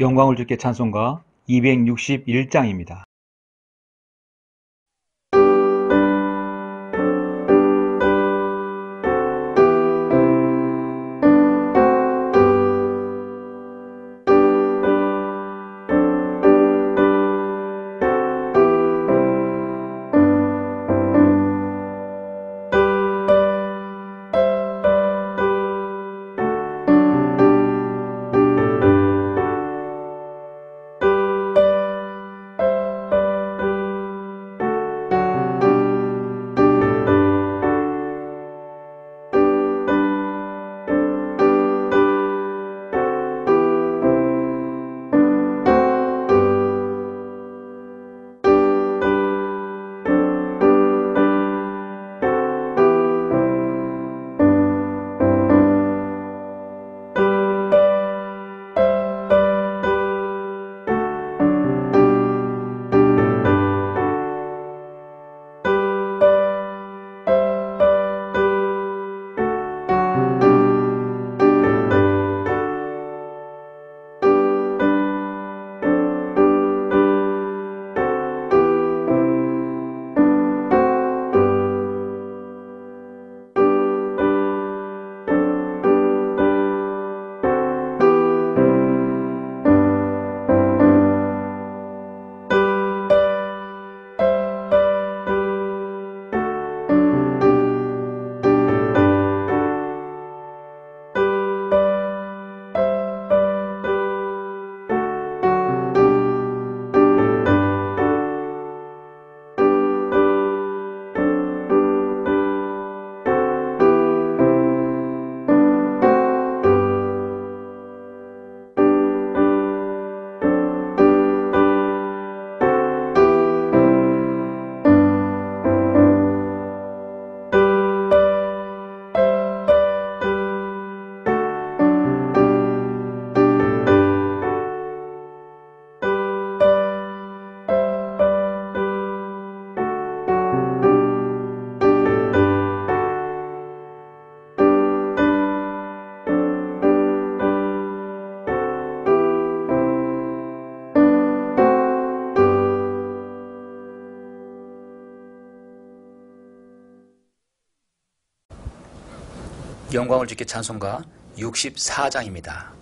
영광을 주께 찬송가 261장입니다. 영광을 주께 찬송가 64장입니다.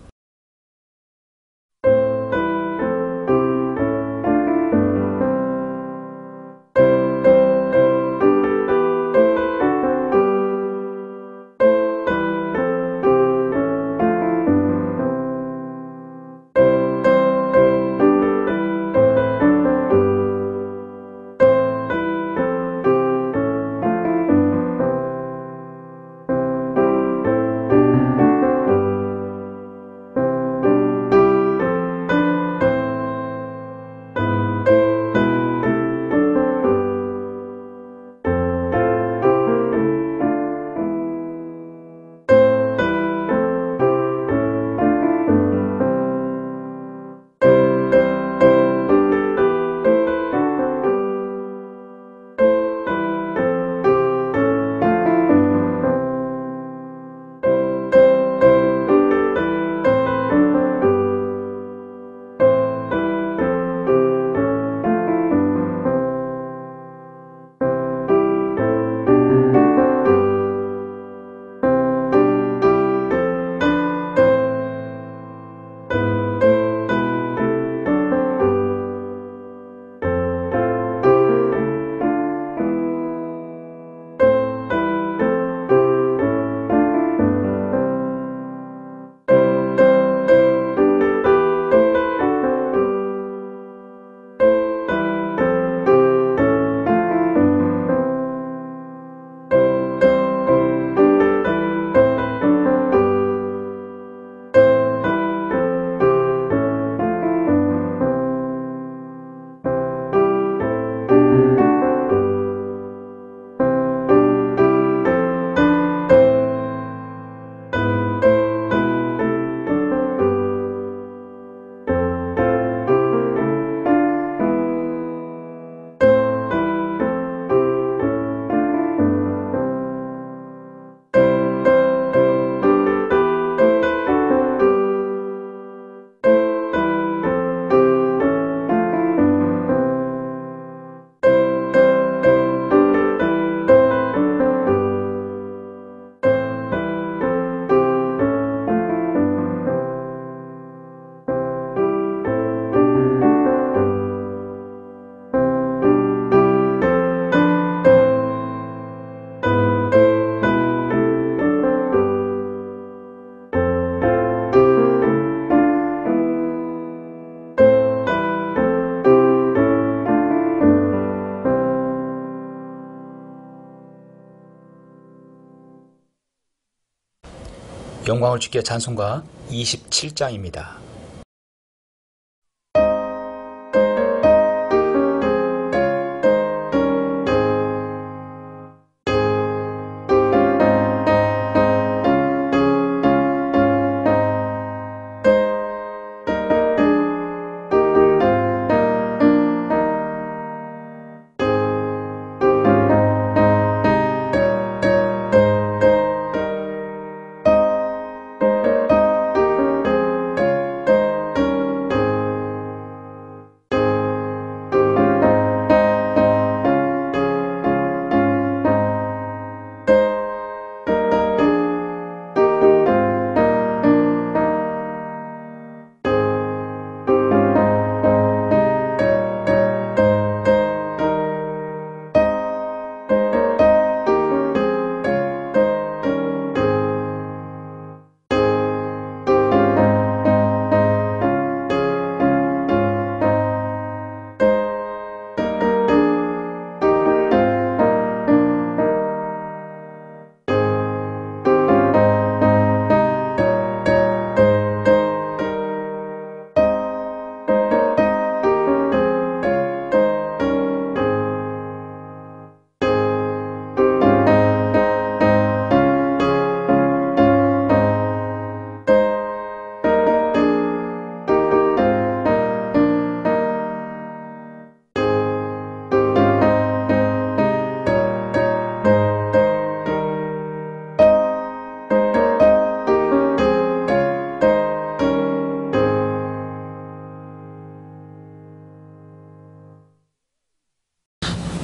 영광을 주께 찬송가 27장입니다.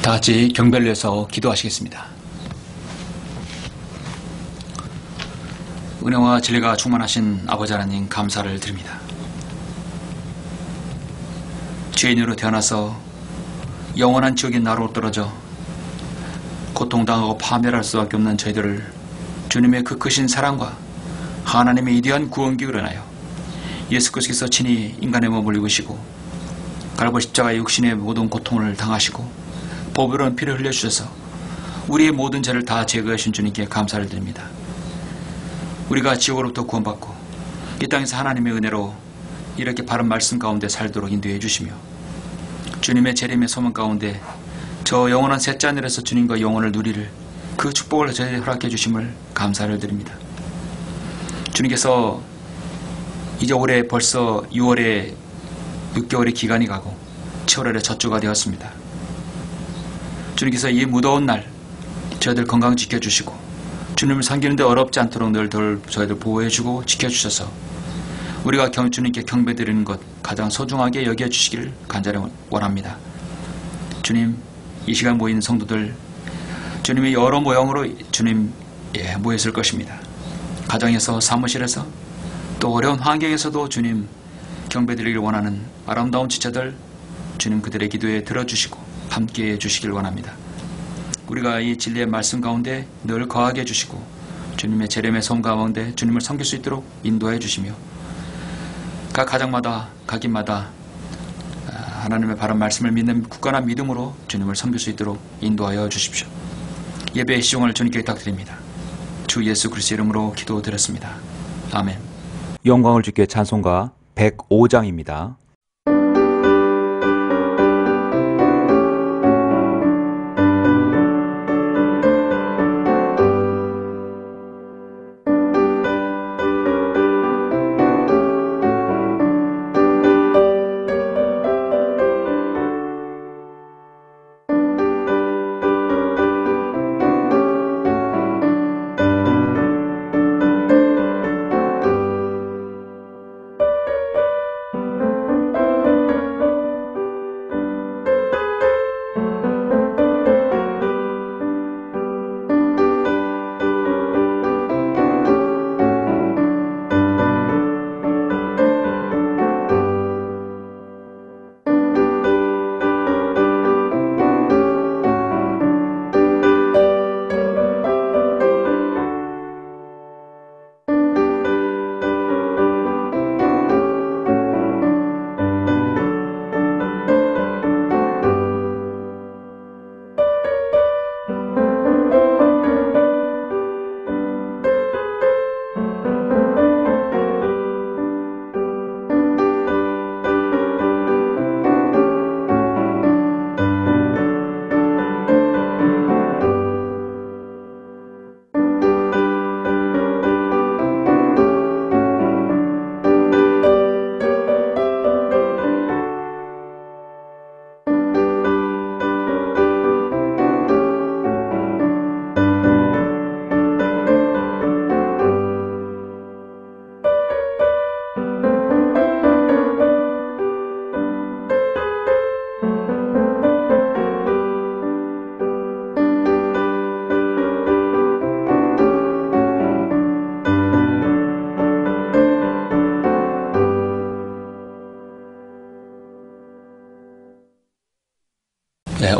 다 같이 경배를 해서 기도하시겠습니다. 은혜와 진리가 충만하신 아버지 하나님 감사를 드립니다. 죄인으로 태어나서 영원한 지옥의 나로 떨어져 고통당하고 파멸할 수밖에 없는 저희들을 주님의 그 크신 사랑과 하나님의 위대한 구원기를 인하여 예수 그리스도께서 친히 인간의 몸을 입으시고 갈보리 십자가의 육신의 모든 고통을 당하시고 보배로운 피를 흘려주셔서 우리의 모든 죄를 다 제거하신 주님께 감사를 드립니다. 우리가 지옥으로부터 구원받고 이 땅에서 하나님의 은혜로 이렇게 바른 말씀 가운데 살도록 인도해 주시며 주님의 재림의 소망 가운데 저 영원한 셋째 하늘에서 주님과 영원을 누리를 그 축복을 저희에게 허락해 주심을 감사를 드립니다. 주님께서 이제 올해 벌써 6월에 6개월의 기간이 가고 7월에 첫 주가 되었습니다. 주님께서 이 무더운 날 저희들 건강 지켜주시고 주님을 섬기는데 어렵지 않도록 늘 저희들 보호해주고 지켜주셔서 우리가 주님께 경배드리는 것 가장 소중하게 여겨주시기를 간절히 원합니다. 주님, 이 시간 모인 성도들 주님의 여러 모형으로 주님 모였을 것입니다. 가정에서, 사무실에서, 또 어려운 환경에서도 주님 경배드리길 원하는 아름다운 지체들 주님 그들의 기도에 들어주시고 함께해 주시길 원합니다. 우리가 이 진리의 말씀 가운데 늘 거하게 해주시고 주님의 재림의 손 가운데 주님을 섬길 수 있도록 인도해 주시며 각 가정마다 각 인마다 하나님의 바른 말씀을 믿는 굳건한 믿음으로 주님을 섬길 수 있도록 인도하여 주십시오. 예배의 시종을 주님께 부탁드립니다. 주 예수 그리스도 이름으로 기도드렸습니다. 아멘. 영광을 주께 찬송가 105장입니다.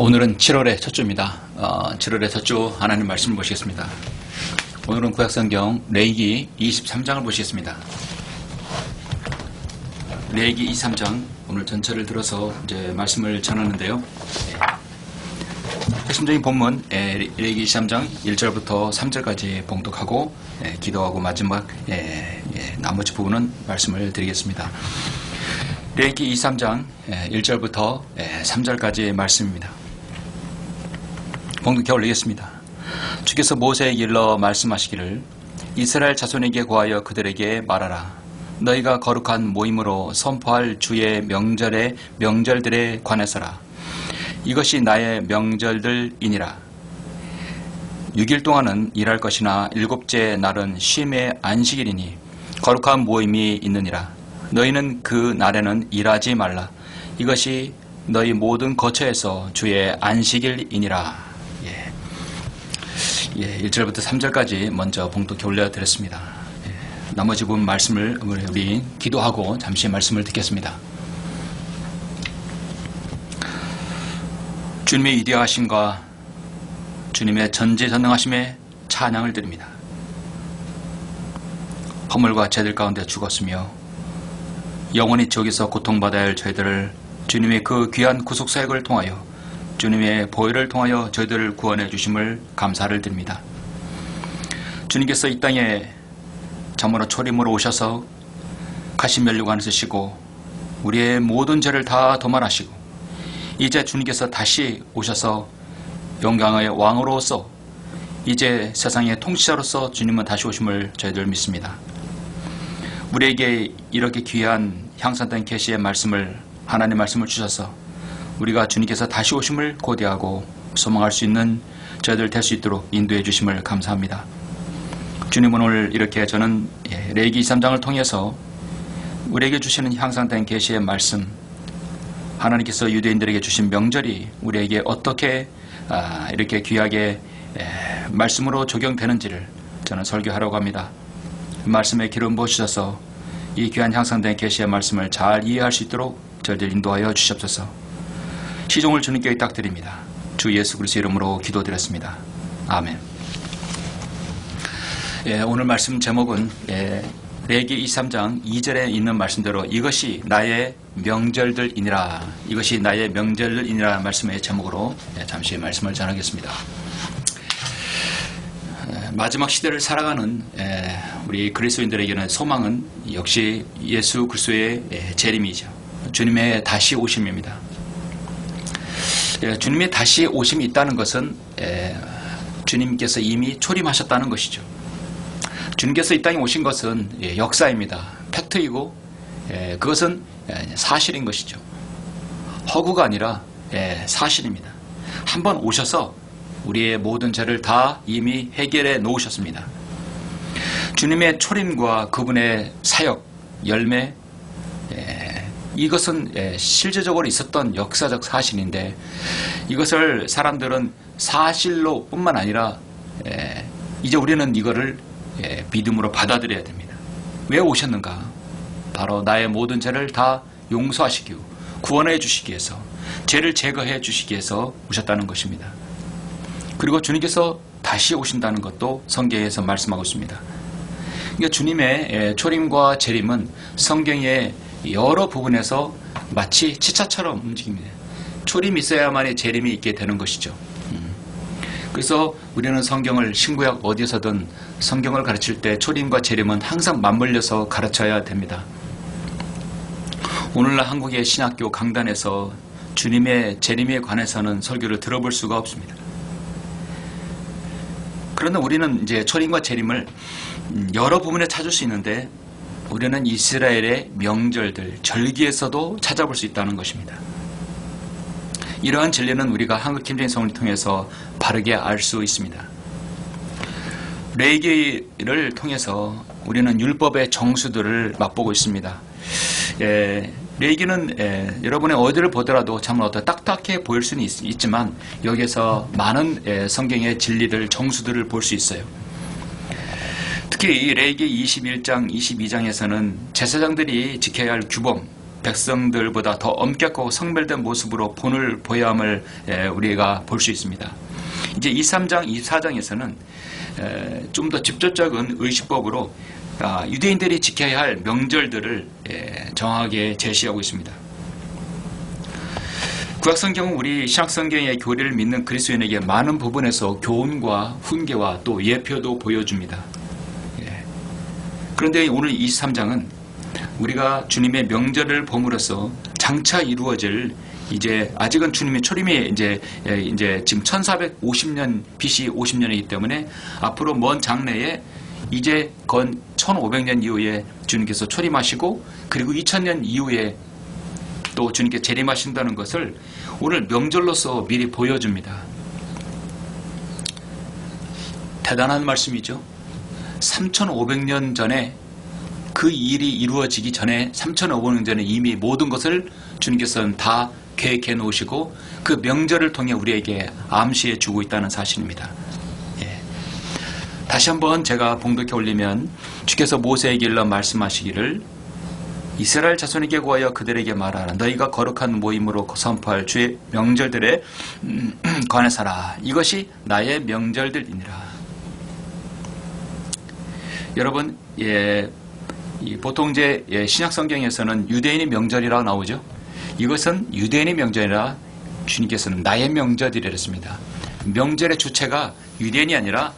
오늘은 7월의 첫 주입니다. 7월의 첫 주 하나님 말씀을 보시겠습니다. 오늘은 구약성경 레위기 23장을 보시겠습니다. 레위기 23장 오늘 전체를 들어서 이제 말씀을 전하는데요. 핵심적인 본문 레위기 23장 1절부터 3절까지 봉독하고 기도하고 마지막 나머지 부분은 말씀을 드리겠습니다. 레위기 23장 1절부터 3절까지의 말씀입니다. 봉독해 올리겠습니다. 주께서 모세에게 일러 말씀하시기를 이스라엘 자손에게 고하여 그들에게 말하라. 너희가 거룩한 모임으로 선포할 주의 명절들에 관해서라. 이것이 나의 명절들이니라. 6일 동안은 일할 것이나 일곱째 날은 쉼의 안식일이니 거룩한 모임이 있느니라. 너희는 그 날에는 일하지 말라. 이것이 너희 모든 거처에서 주의 안식일이니라. 1절부터 3절까지 먼저 봉독해 올려드렸습니다. 나머지 부분 말씀을 우리 기도하고 잠시 말씀을 듣겠습니다. 주님의 위대하심과 주님의 전지전능하심에 찬양을 드립니다. 허물과 죄들 가운데 죽었으며 영원히 지옥에서 고통받아야 할 저희들을 주님의 그 귀한 구속사역을 통하여 주님의 보혈을 통하여 저희들을 구원해 주심을 감사를 드립니다. 주님께서 이 땅에 참으로 초림으로 오셔서 가시면류관을 쓰시고 우리의 모든 죄를 다 도말하시고 이제 주님께서 다시 오셔서 영광의 왕으로서 이제 세상의 통치자로서 주님은 다시 오심을 저희들 믿습니다. 우리에게 이렇게 귀한 향산된 계시의 말씀을 하나님의 말씀을 주셔서 우리가 주님께서 다시 오심을 고대하고 소망할 수 있는 저희들 될 수 있도록 인도해 주심을 감사합니다. 주님은 오늘 이렇게 저는 레위기 23장을 통해서 우리에게 주시는 향상된 계시의 말씀, 하나님께서 유대인들에게 주신 명절이 우리에게 어떻게 이렇게 귀하게 말씀으로 적용되는지를 저는 설교하려고 합니다. 말씀에 기름 부어주셔서 이 귀한 향상된 계시의 말씀을 잘 이해할 수 있도록 저희들 인도하여 주시옵소서. 시종을 주님께 의탁드립니다. 주 예수 그리스도 이름으로 기도드렸습니다. 아멘. 오늘 말씀 제목은 레위기 23장 2절에 있는 말씀대로 이것이 나의 명절들이니라. 이것이 나의 명절들이니라 말씀의 제목으로 잠시 말씀을 전하겠습니다. 마지막 시대를 살아가는 우리 그리스도인들에게는 소망은 역시 예수 그리스도의 재림이죠. 주님의 다시 오심입니다. 주님의 다시 오심이 있다는 것은 주님께서 이미 초림하셨다는 것이죠. 주님께서 이 땅에 오신 것은 역사입니다. 팩트이고 그것은 사실인 것이죠. 허구가 아니라 사실입니다. 한번 오셔서 우리의 모든 죄를 다 이미 해결해 놓으셨습니다. 주님의 초림과 그분의 사역, 열매, 이것은 실제적으로 있었던 역사적 사실인데 이것을 사람들은 사실로 뿐만 아니라 이제 우리는 이거를 믿음으로 받아들여야 됩니다. 왜 오셨는가? 바로 나의 모든 죄를 다 용서하시기 위해 구원해 주시기 위해서 죄를 제거해 주시기 위해서 오셨다는 것입니다. 그리고 주님께서 다시 오신다는 것도 성경에서 말씀하고 있습니다. 그러니까 주님의 초림과 재림은 성경의 여러 부분에서 마치 치차처럼 움직입니다. 초림이 있어야만이 재림이 있게 되는 것이죠. 그래서 우리는 성경을 신구약 어디서든 성경을 가르칠 때 초림과 재림은 항상 맞물려서 가르쳐야 됩니다. 오늘날 한국의 신학교 강단에서 주님의 재림에 관해서는 설교를 들어볼 수가 없습니다. 그러나 우리는 이제 초림과 재림을 여러 부분에 찾을 수 있는데 우리는 이스라엘의 명절들, 절기에서도 찾아볼 수 있다는 것입니다. 이러한 진리는 우리가 한국 김정일 성을 통해서 바르게 알 수 있습니다. 레위기를 통해서 우리는 율법의 정수들을 맛보고 있습니다. 레위기는 여러분의 어디를 보더라도 참 어떤 딱딱해 보일 수는 있지만 여기에서 많은 성경의 진리를, 정수들을 볼 수 있어요. 특히 이 레위기 21장, 22장에서는 제사장들이 지켜야 할 규범, 백성들보다 더 엄격하고 성별된 모습으로 본을 보여야 함을 우리가 볼 수 있습니다. 이제 23장, 24장에서는 좀 더 직접적인 의식법으로 유대인들이 지켜야 할 명절들을 정확하게 제시하고 있습니다. 구약성경은 우리 신약성경의 교리를 믿는 그리스도인에게 많은 부분에서 교훈과 훈계와 또 예표도 보여줍니다. 그런데 오늘 23장은 우리가 주님의 명절을 봄으로써 장차 이루어질 아직은 주님의 초림이 이제 지금 1450년 BC 50년이기 때문에 앞으로 먼 장래에 이제 건 1500년 이후에 주님께서 초림하시고 그리고 2000년 이후에 또 주님께 재림하신다는 것을 오늘 명절로서 미리 보여줍니다. 대단한 말씀이죠. 3500년 전에 그 일이 이루어지기 전에 3500년 전에 이미 모든 것을 주님께서는 다 계획해 놓으시고 그 명절을 통해 우리에게 암시해 주고 있다는 사실입니다. 다시 한번 제가 봉독해 올리면 주께서 모세에게 일러 말씀하시기를 이스라엘 자손에게 구하여 그들에게 말하라. 너희가 거룩한 모임으로 선포할 주의 명절들에 관해서라. 이것이 나의 명절들이니라. 여러분, 보통 이제 신약 성경에서는 유대인의 명절이라고 나오죠. 이것은 유대인의 명절이라 주님께서는 나의 명절이라 했습니다. 명절의 주체가 유대인이 아니라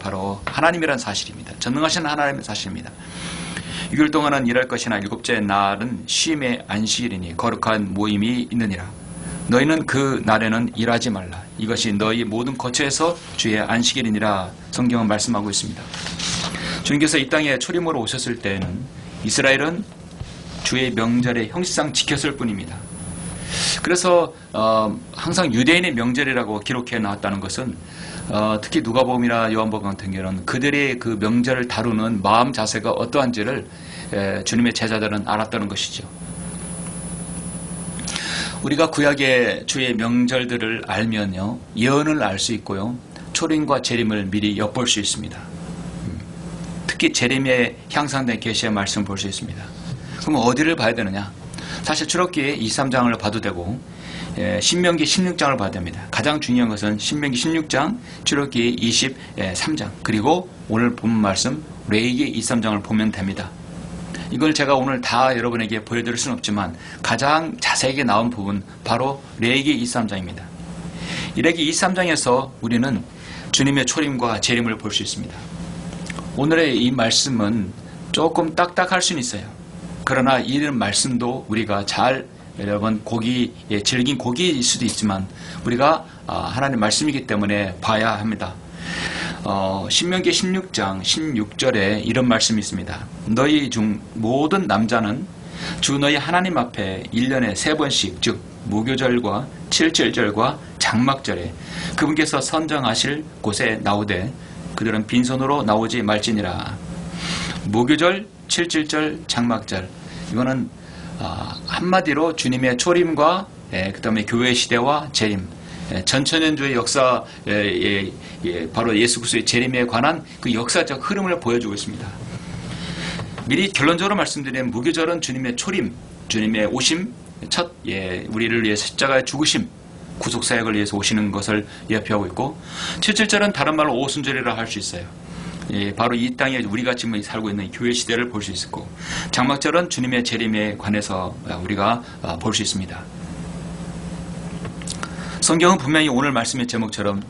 바로 하나님이라는 사실입니다. 전능하신 하나님의 사실입니다. 6일 동안은 일할 것이나 일곱째 날은 쉼의 안식일이니 거룩한 모임이 있느니라. 너희는 그 날에는 일하지 말라. 이것이 너희 모든 거처에서 주의 안식일이니라. 성경은 말씀하고 있습니다. 주님께서 이 땅에 초림으로 오셨을 때에는 이스라엘은 주의 명절에 형식상 지켰을 뿐입니다. 그래서 항상 유대인의 명절이라고 기록해 나왔다는 것은 특히 누가복음이나 요한복음 같은 경우는 그들의 그 명절을 다루는 마음 자세가 어떠한지를 주님의 제자들은 알았다는 것이죠. 우리가 구약의 주의 명절들을 알면요, 예언을 알 수 있고요, 초림과 재림을 미리 엿볼 수 있습니다. 특히 재림에 향상된 계시의 말씀을 볼 수 있습니다. 그럼 어디를 봐야 되느냐? 사실 출애굽기 23장을 봐도 되고 신명기 16장을 봐야 됩니다. 가장 중요한 것은 신명기 16장, 출애굽기 23장, 그리고 오늘 본 말씀 레위기 23장을 보면 됩니다. 이걸 제가 오늘 다 여러분에게 보여드릴 수는 없지만 가장 자세하게 나온 부분 바로 레위기 23장입니다. 이 레위기 23장에서 우리는 주님의 초림과 재림을 볼 수 있습니다. 오늘의 이 말씀은 조금 딱딱할 수는 있어요. 그러나 이 말씀도 우리가 잘 여러분 질긴 고기일 수도 있지만 우리가 하나님 말씀이기 때문에 봐야 합니다. 신명기 16장 16절에 이런 말씀이 있습니다. 너희 중 모든 남자는 주 너희 하나님 앞에 1년에 3번씩 즉 무교절과 칠칠절과 장막절에 그분께서 선정하실 곳에 나오되 그들은 빈손으로 나오지 말지니라. 무교절, 칠칠절, 장막절, 이거는 한마디로 주님의 초림과 그 다음에 교회 시대와 재림, 전천년주의 역사, 바로 예수 그리스도의 재림에 관한 그 역사적 흐름을 보여주고 있습니다. 미리 결론적으로 말씀드리면 무교절은 주님의 초림, 주님의 오심, 우리를 위해 십자가의 죽으심, 구속사역을 위해서 오시는 것을 예표하고 있고, 칠칠절은 다른 말로 오순절이라 할 수 있어요. 바로 이 땅에 우리가 지금 살고 있는 교회 시대를 볼 수 있고, 장막절은 주님의 재림에 관해서 우리가 볼 수 있습니다. 성경은 분명히 오늘 말씀의 제목처럼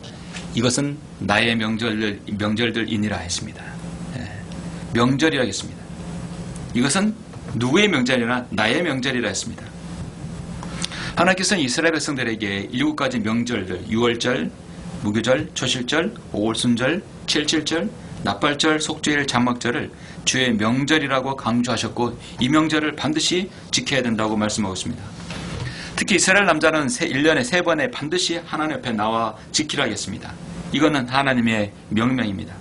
이것은 나의 명절들이니라 했습니다. 명절이라 했습니다. 이것은 누구의 명절이나 나의 명절이라 했습니다. 하나님께서는 이스라엘 백성들에게 7가지 명절들, 유월절, 무교절, 초실절, 오순절, 칠칠절, 납발절, 속죄일, 장막절을 주의 명절이라고 강조하셨고 이 명절을 반드시 지켜야 된다고 말씀하고 있습니다. 특히 이스라엘 남자는 1년에 3번에 반드시 하나님 앞에 나와 지키라 했습니다. 이거는 하나님의 명령입니다.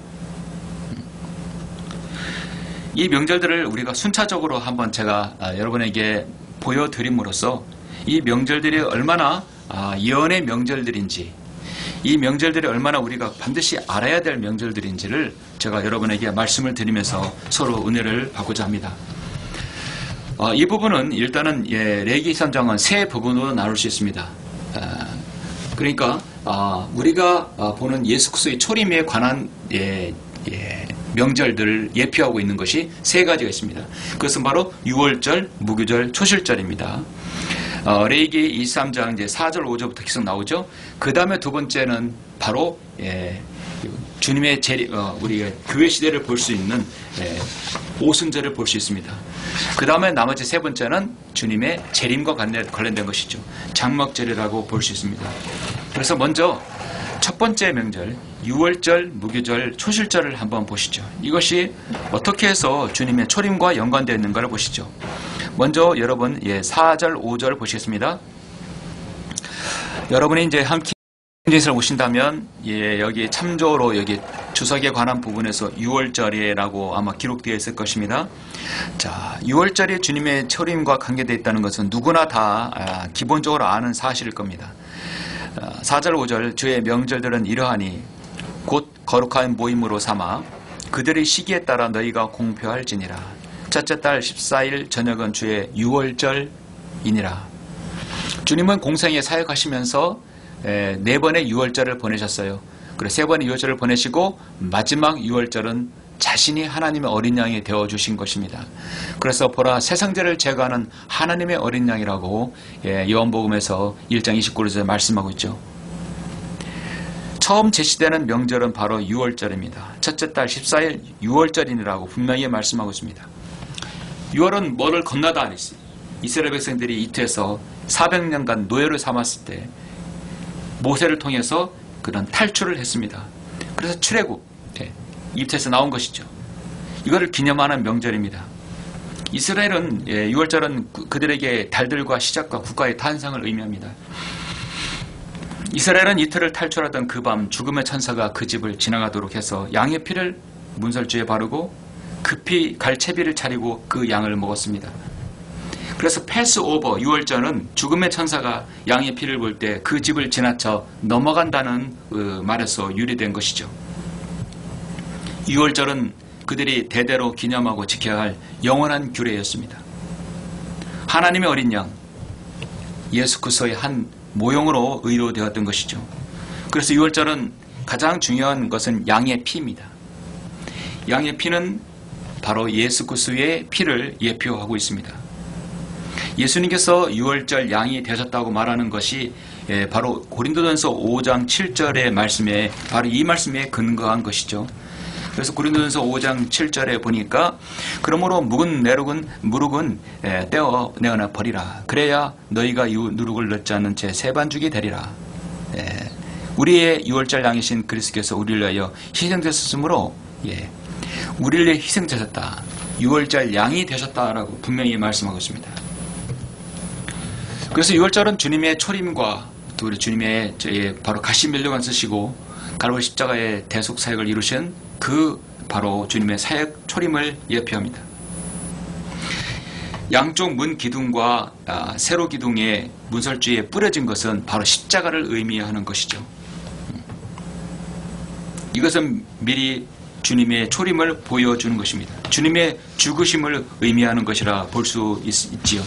이 명절들을 우리가 순차적으로 한번 제가 여러분에게 보여드림으로써 이 명절들이 얼마나 예언의 명절들인지, 이 명절들이 얼마나 우리가 반드시 알아야 될 명절들인지를 제가 여러분에게 말씀을 드리면서 서로 은혜를 받고자 합니다. 이 부분은 일단은 레위기 3장은 세 부분으로 나눌 수 있습니다. 그러니까 우리가 보는 예수 그리스도의 초림에 관한 명절들을 예표하고 있는 것이 세 가지가 있습니다. 그것은 바로 유월절, 무교절, 초실절입니다. 레위기 23장 이제 4절, 5절부터 계속 나오죠. 그 다음에 두 번째는 바로 주님의 우리가 교회 시대를 볼 수 있는 오순절을 볼 수 있습니다. 그 다음에 나머지 세 번째는 주님의 재림과 관련된 것이죠. 장막절이라고 볼 수 있습니다. 그래서 먼저 첫 번째 명절 유월절, 무교절, 초실절을 한번 보시죠. 이것이 어떻게 해서 주님의 초림과 연관되어 있는가를 보시죠. 먼저 여러분 4절, 5절 보시겠습니다. 여러분이 이제 함께 를 보신다면 여기 참조로 여기 주석에 관한 부분에서 6월절이라고 아마 기록되어 있을 것입니다. 자, 6월절이 주님의 초림과 관계되어 있다는 것은 누구나 다 기본적으로 아는 사실일 겁니다. 4절 5절 주의 명절들은 이러하니 곧 거룩한 모임으로 삼아 그들의 시기에 따라 너희가 공표할지니라. 첫째 달 14일 저녁은 주의 6월절이니라. 주님은 공생에 사역하시면서 네 번의 유월절을 보내셨어요. 그리고 세 번의 유월절을 보내시고 마지막 유월절은 자신이 하나님의 어린 양이 되어주신 것입니다. 그래서 보라 세상죄를 제거하는 하나님의 어린 양이라고 요한복음에서 1장 29절에 말씀하고 있죠. 처음 제시되는 명절은 바로 유월절입니다. 첫째 달 14일 유월절이라고 분명히 말씀하고 있습니다. 유월은 뭐를 건너다 아니지. 이스라엘 백성들이 이태에서 400년간 노예를 삼았을 때 모세를 통해서 그런 탈출을 했습니다. 그래서 출애굽, 이집트에서 나온 것이죠. 이거를 기념하는 명절입니다. 이스라엘은 6월절은 그들에게 달들과 시작과 국가의 탄생을 의미합니다. 이스라엘은 이틀을 탈출하던 그 밤 죽음의 천사가 그 집을 지나가도록 해서 양의 피를 문설주에 바르고 급히 갈채비를 차리고 그 양을 먹었습니다. 그래서 패스오버 6월절은 죽음의 천사가 양의 피를 볼 때 그 집을 지나쳐 넘어간다는 말에서 유래된 것이죠. 6월절은 그들이 대대로 기념하고 지켜야 할 영원한 규례였습니다. 하나님의 어린 양 예수 그리스도의 한 모형으로 의료되었던 것이죠. 그래서 6월절은 가장 중요한 것은 양의 피입니다. 양의 피는 바로 예수 그리스도의 피를 예표하고 있습니다. 예수님께서 6월절 양이 되셨다고 말하는 것이 바로 고린도전서 5장 7절의 말씀에 바로 이 말씀에 근거한 것이죠. 그래서 고린도전서 5장 7절에 보니까 그러므로 묵은 무룩은 떼어 내어나 버리라. 그래야 너희가 누룩을 넣지 않는 채 세반죽이 되리라. 우리의 6월절 양이신 그리스도께서 우리를 위하여 희생되셨으므로 우리를 위해 희생되셨다. 6월절 양이 되셨다라고 분명히 말씀하고 있습니다. 그래서 6월절은 주님의 초림과 또 우리 주님의 바로 가시면류관 쓰시고 갈보리 십자가의 대속 사역을 이루신 그 바로 주님의 사역 초림을 예표합니다. 양쪽 문 기둥과 세로 기둥의 문설주에 뿌려진 것은 바로 십자가를 의미하는 것이죠. 이것은 미리 주님의 초림을 보여주는 것입니다. 주님의 죽으심을 의미하는 것이라 볼 수 있지요.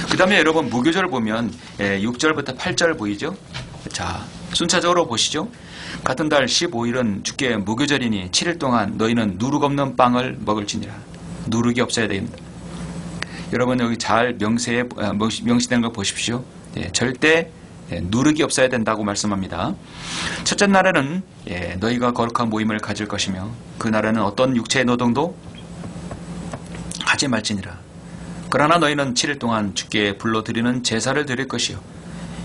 그 다음에 여러분 무교절을 보면 6절부터 8절 보이죠? 자, 순차적으로 보시죠. 같은 달 15일은 주께 무교절이니 7일 동안 너희는 누룩 없는 빵을 먹을지니라. 누룩이 없어야 됩니다. 여러분 여기 잘 명시된 걸 보십시오. 절대 누룩이 없어야 된다고 말씀합니다. 첫째 날에는 너희가 거룩한 모임을 가질 것이며 그 날에는 어떤 육체의 노동도 하지 말지니라. 그러나 너희는 7일 동안 주께 불러드리는 제사를 드릴 것이요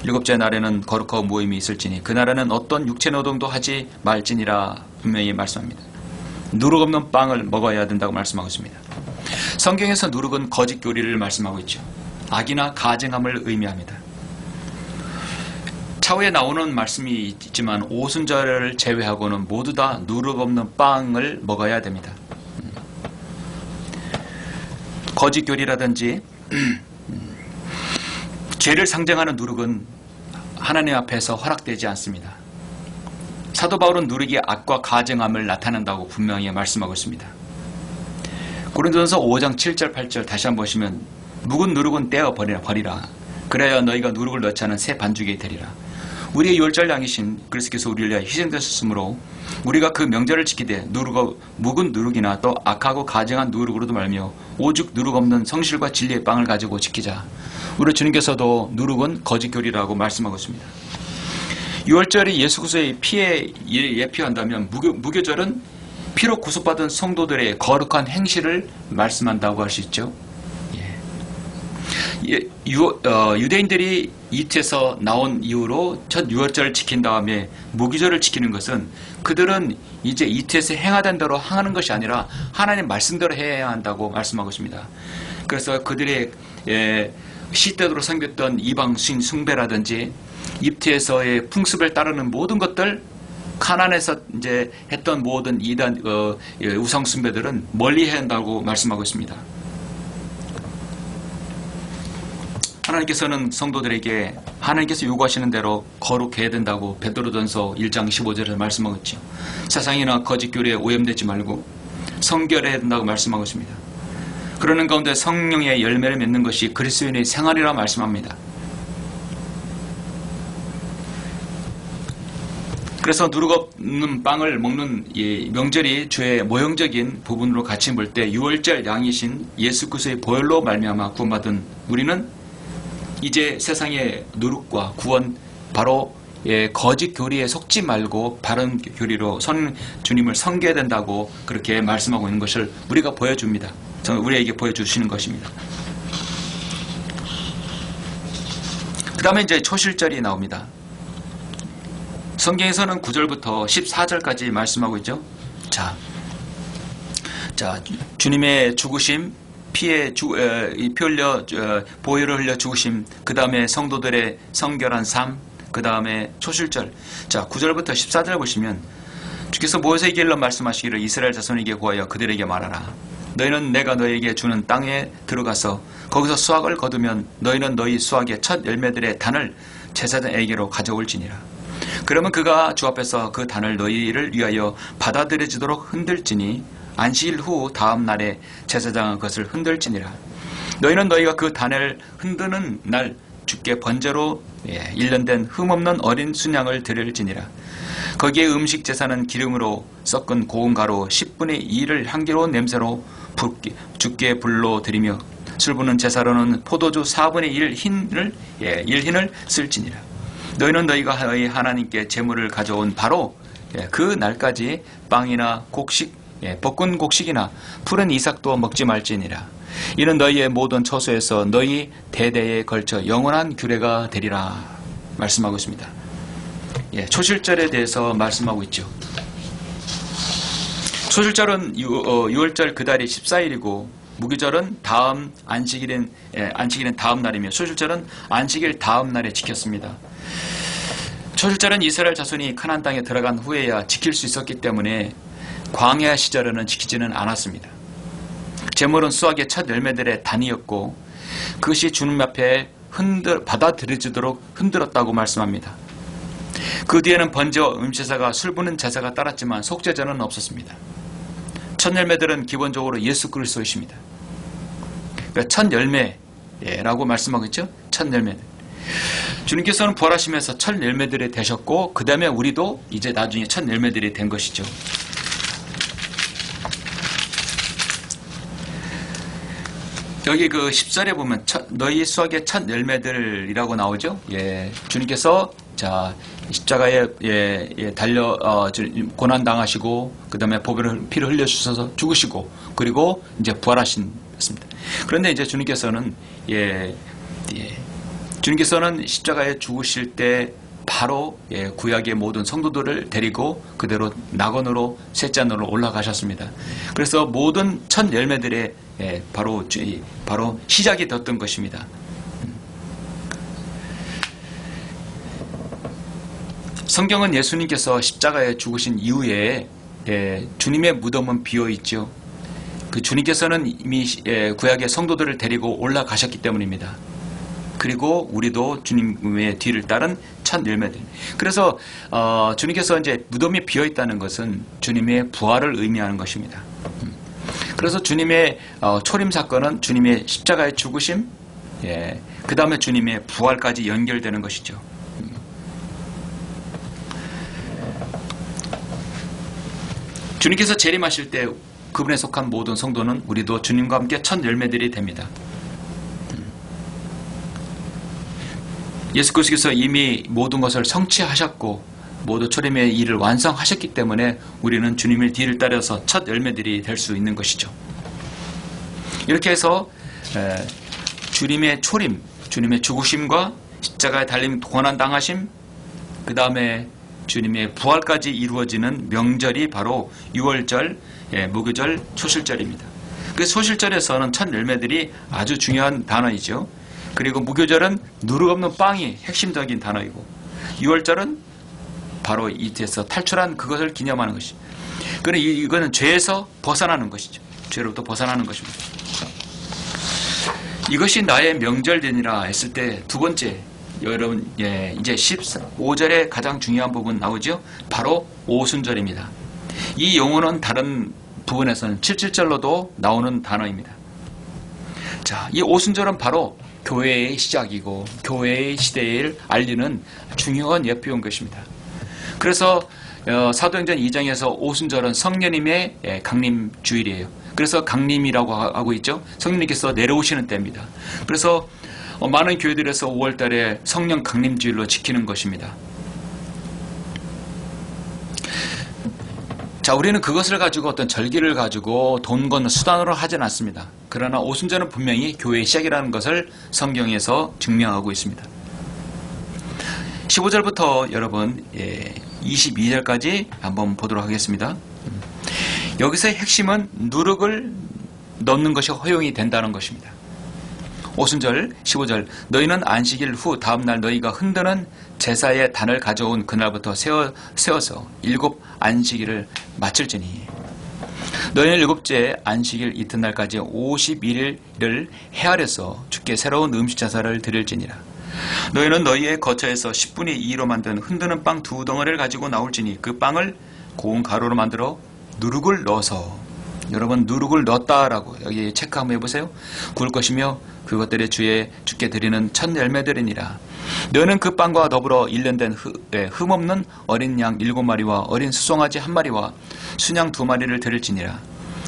일곱째 날에는 거룩한 모임이 있을지니 그날에는 어떤 육체 노동도 하지 말지니라 분명히 말씀합니다. 누룩 없는 빵을 먹어야 된다고 말씀하고 있습니다. 성경에서 누룩은 거짓 교리를 말씀하고 있죠. 악이나 가증함을 의미합니다. 차후에 나오는 말씀이 있지만 오순절을 제외하고는 모두 다 누룩 없는 빵을 먹어야 됩니다. 거짓 교리라든지 죄를 상징하는 누룩은 하나님 앞에서 허락되지 않습니다. 사도 바울은 누룩이 악과 가증함을 나타낸다고 분명히 말씀하고 있습니다. 고린도전서 5장 7절 8절 다시 한번 보시면 묵은 누룩은 떼어 버리라. 그래야 너희가 누룩을 넣지 않은 새 반죽이 되리라. 우리의 유월절 양이신 그리스도께서 우리를 위하여 희생되셨으므로 우리가 그 명절을 지키되 묵은 누룩이나 또 악하고 가증한 누룩으로도 말며 오죽 누룩 없는 성실과 진리의 빵을 가지고 지키자. 우리 주님께서도 누룩은 거짓 교리라고 말씀하고 있습니다. 유월절이 예수 그리스도의 피에 예표한다면 무교절은 피로 구속받은 성도들의 거룩한 행실을 말씀한다고 할 수 있죠. 유대인들이 이집트에서 나온 이후로 첫 유월절을 지킨 다음에 무교절을 지키는 것은 그들은 이제 이집트에서 행하던 대로 행하는 것이 아니라 하나님 말씀대로 해야 한다고 말씀하고 있습니다. 그래서 그들의 시대로 섬겼던 이방 신 숭배라든지 이집트에서의 풍습을 따르는 모든 것들, 가나안에서 이제 했던 모든 이단 우상 숭배들은 멀리 해야 한다고 말씀하고 있습니다. 하나님께서는 성도들에게 하나님께서 요구하시는 대로 거룩해야 된다고 베드로전서 1장 15절에 말씀하고 있죠. 세상이나 거짓 교리에 오염되지 말고 성결해야 된다고 말씀하고 있습니다. 그러는 가운데 성령의 열매를 맺는 것이 그리스도인의 생활이라 말씀합니다. 그래서 누룩 없는 빵을 먹는 이 명절이 주의 모형적인 부분으로 같이 볼 때 유월절 양이신 예수 그리스도의 보혈로 말미암아 구원받은 우리는 이제 세상의 누룩과 구원, 바로 거짓 교리에 속지 말고 바른 교리로 주님을 섬겨야 된다고 그렇게 말씀하고 있는 것을 우리가 보여줍니다. 우리에게 보여주시는 것입니다. 그 다음에 이제 초실절이 나옵니다. 성경에서는 9절부터 14절까지 말씀하고 있죠. 자, 주님의 죽으심, 피 흘려 보혈을 흘려 죽으심, 그 다음에 성도들의 성결한 삶, 그 다음에 초실절. 자, 9절부터 14절 보시면 주께서 모세에게 일러 말씀하시기를 이스라엘 자손에게 구하여 그들에게 말하라. 너희는 내가 너희에게 주는 땅에 들어가서 거기서 수확을 거두면 너희는 너희 수확의 첫 열매들의 단을 제사장에게로 가져올지니라. 그러면 그가 주 앞에서 그 단을 너희를 위하여 받아들여지도록 흔들지니 안식일 후 다음 날에 제사장은 그것을 흔들지니라. 너희는 너희가 그 단을 흔드는 날 주께 번제로 1년 된 흠없는 어린 순양을 드릴지니라. 거기에 음식 제사는 기름으로 섞은 고운 가루 10분의 2를 향기로운 냄새로 주께 불로 드리며 술 부는 제사로는 포도주 4분의 1 흰을 쓸지니라. 너희는 너희가 너희 하나님께 제물을 가져온 바로 그 날까지 빵이나 곡식, 볶은 곡식이나 푸른 이삭도 먹지 말지니라. 이는 너희의 모든 처소에서 너희 대대에 걸쳐 영원한 규례가 되리라 말씀하고 있습니다. 초실절에 대해서 말씀하고 있죠. 초실절은 6월절 그 달이 14일이고 무교절은 다음 안식일인 다음 날이며 초실절은 안식일 다음 날에 지켰습니다. 초실절은 이스라엘 자손이 가나안 땅에 들어간 후에야 지킬 수 있었기 때문에 광야 시절에는 지키지는 않았습니다. 제물은 수확의 첫 열매들의 단이었고 그것이 주님 앞에 받아들여지도록 흔들었다고 말씀합니다. 그 뒤에는 번제와 음제사가 술 부는 제사가 따랐지만 속죄제는 없었습니다. 첫 열매들은 기본적으로 예수 그리스도이십니다. 그러니까 첫 열매라고 말씀하고 있죠. 첫 열매들. 주님께서는 부활하시면서 첫 열매들이 되셨고 그 다음에 우리도 이제 나중에 첫 열매들이 된 것이죠. 여기 그 10절에 보면 너희 수확의 첫 열매들이라고 나오죠. 주님께서 십자가에 달려 고난 당하시고 그 다음에 피를 흘려 주셔서 죽으시고 그리고 이제 부활하셨습니다. 그런데 이제 주님께서는 주님께서는 십자가에 죽으실 때 바로 구약의 모든 성도들을 데리고 그대로 낙원으로 셋째 하늘로 올라가셨습니다. 그래서 모든 첫 열매들의 바로 시작이 되었던 것입니다. 성경은 예수님께서 십자가에 죽으신 이후에 주님의 무덤은 비어 있죠. 그 주님께서는 이미 구약의 성도들을 데리고 올라가셨기 때문입니다. 그리고 우리도 주님의 뒤를 따른 첫 열매들. 그래서 그래서 주님께서 이제 무덤이 비어 있다는 것은 주님의 부활을 의미하는 것입니다. 그래서 주님의 초림 사건은 주님의 십자가의 죽으심, 그 다음에 주님의 부활까지 연결되는 것이죠. 주님께서 재림하실 때 그분에 속한 모든 성도는 우리도 주님과 함께 첫 열매들이 됩니다. 예수 그리스도께서 이미 모든 것을 성취하셨고 모두 초림의 일을 완성하셨기 때문에 우리는 주님의 뒤를 따라서 첫 열매들이 될 수 있는 것이죠. 이렇게 해서 주님의 초림, 주님의 죽으심과 십자가에 달림 고난 당하심, 그 다음에 주님의 부활까지 이루어지는 명절이 바로 유월절, 무교절, 초실절입니다. 그 초실절에서는 첫 열매들이 아주 중요한 단어이죠. 그리고 무교절은 누룩 없는 빵이 핵심적인 단어이고, 유월절은 바로 이때서 탈출한 그것을 기념하는 것이죠. 그러나 이거는 죄에서 벗어나는 것이죠. 죄로부터 벗어나는 것입니다. 이것이 나의 명절되니라 했을 때 두 번째, 여러분, 이제 15절에 가장 중요한 부분 나오죠. 바로 오순절입니다. 이 용어는 다른 부분에서는 77절로도 나오는 단어입니다. 자, 이 오순절은 바로 교회의 시작이고 교회의 시대를 알리는 중요한 예표인 것입니다. 그래서 사도행전 2장에서 오순절은 성령님의 강림 주일이에요. 그래서 강림이라고 하고 있죠. 성령님께서 내려오시는 때입니다. 그래서 많은 교회들에서 5월달에 성령 강림 주일로 지키는 것입니다. 자, 우리는 그것을 가지고 어떤 절기를 가지고 돈 건 수단으로 하진 않습니다. 그러나 오순절은 분명히 교회의 시작이라는 것을 성경에서 증명하고 있습니다. 15절부터 여러분 22절까지 한번 보도록 하겠습니다. 여기서의 핵심은 누룩을 넣는 것이 허용이 된다는 것입니다. 오순절 15절, 너희는 안식일 후 다음날 너희가 흔드는 제사의 단을 가져온 그날부터 세워서 7 안식일을 마칠지니 너희는 7째 안식일 이튿날까지 51일을 헤아려서 주께 새로운 음식 제사를 드릴지니라. 너희는 너희의 거처에서 10분의 2로 만든 흔드는 빵 2덩어리를 가지고 나올지니 그 빵을 고운 가루로 만들어 누룩을 넣어서, 여러분 누룩을 넣었다라고 여기 체크 한번 해보세요. 구울 것이며 그것들의 주께 드리는 첫 열매들이니라. 너는 그 빵과 더불어 1년 된 흠없는 어린 양 7마리와 어린 수송아지 1마리와 순양 2마리를 드릴지니라.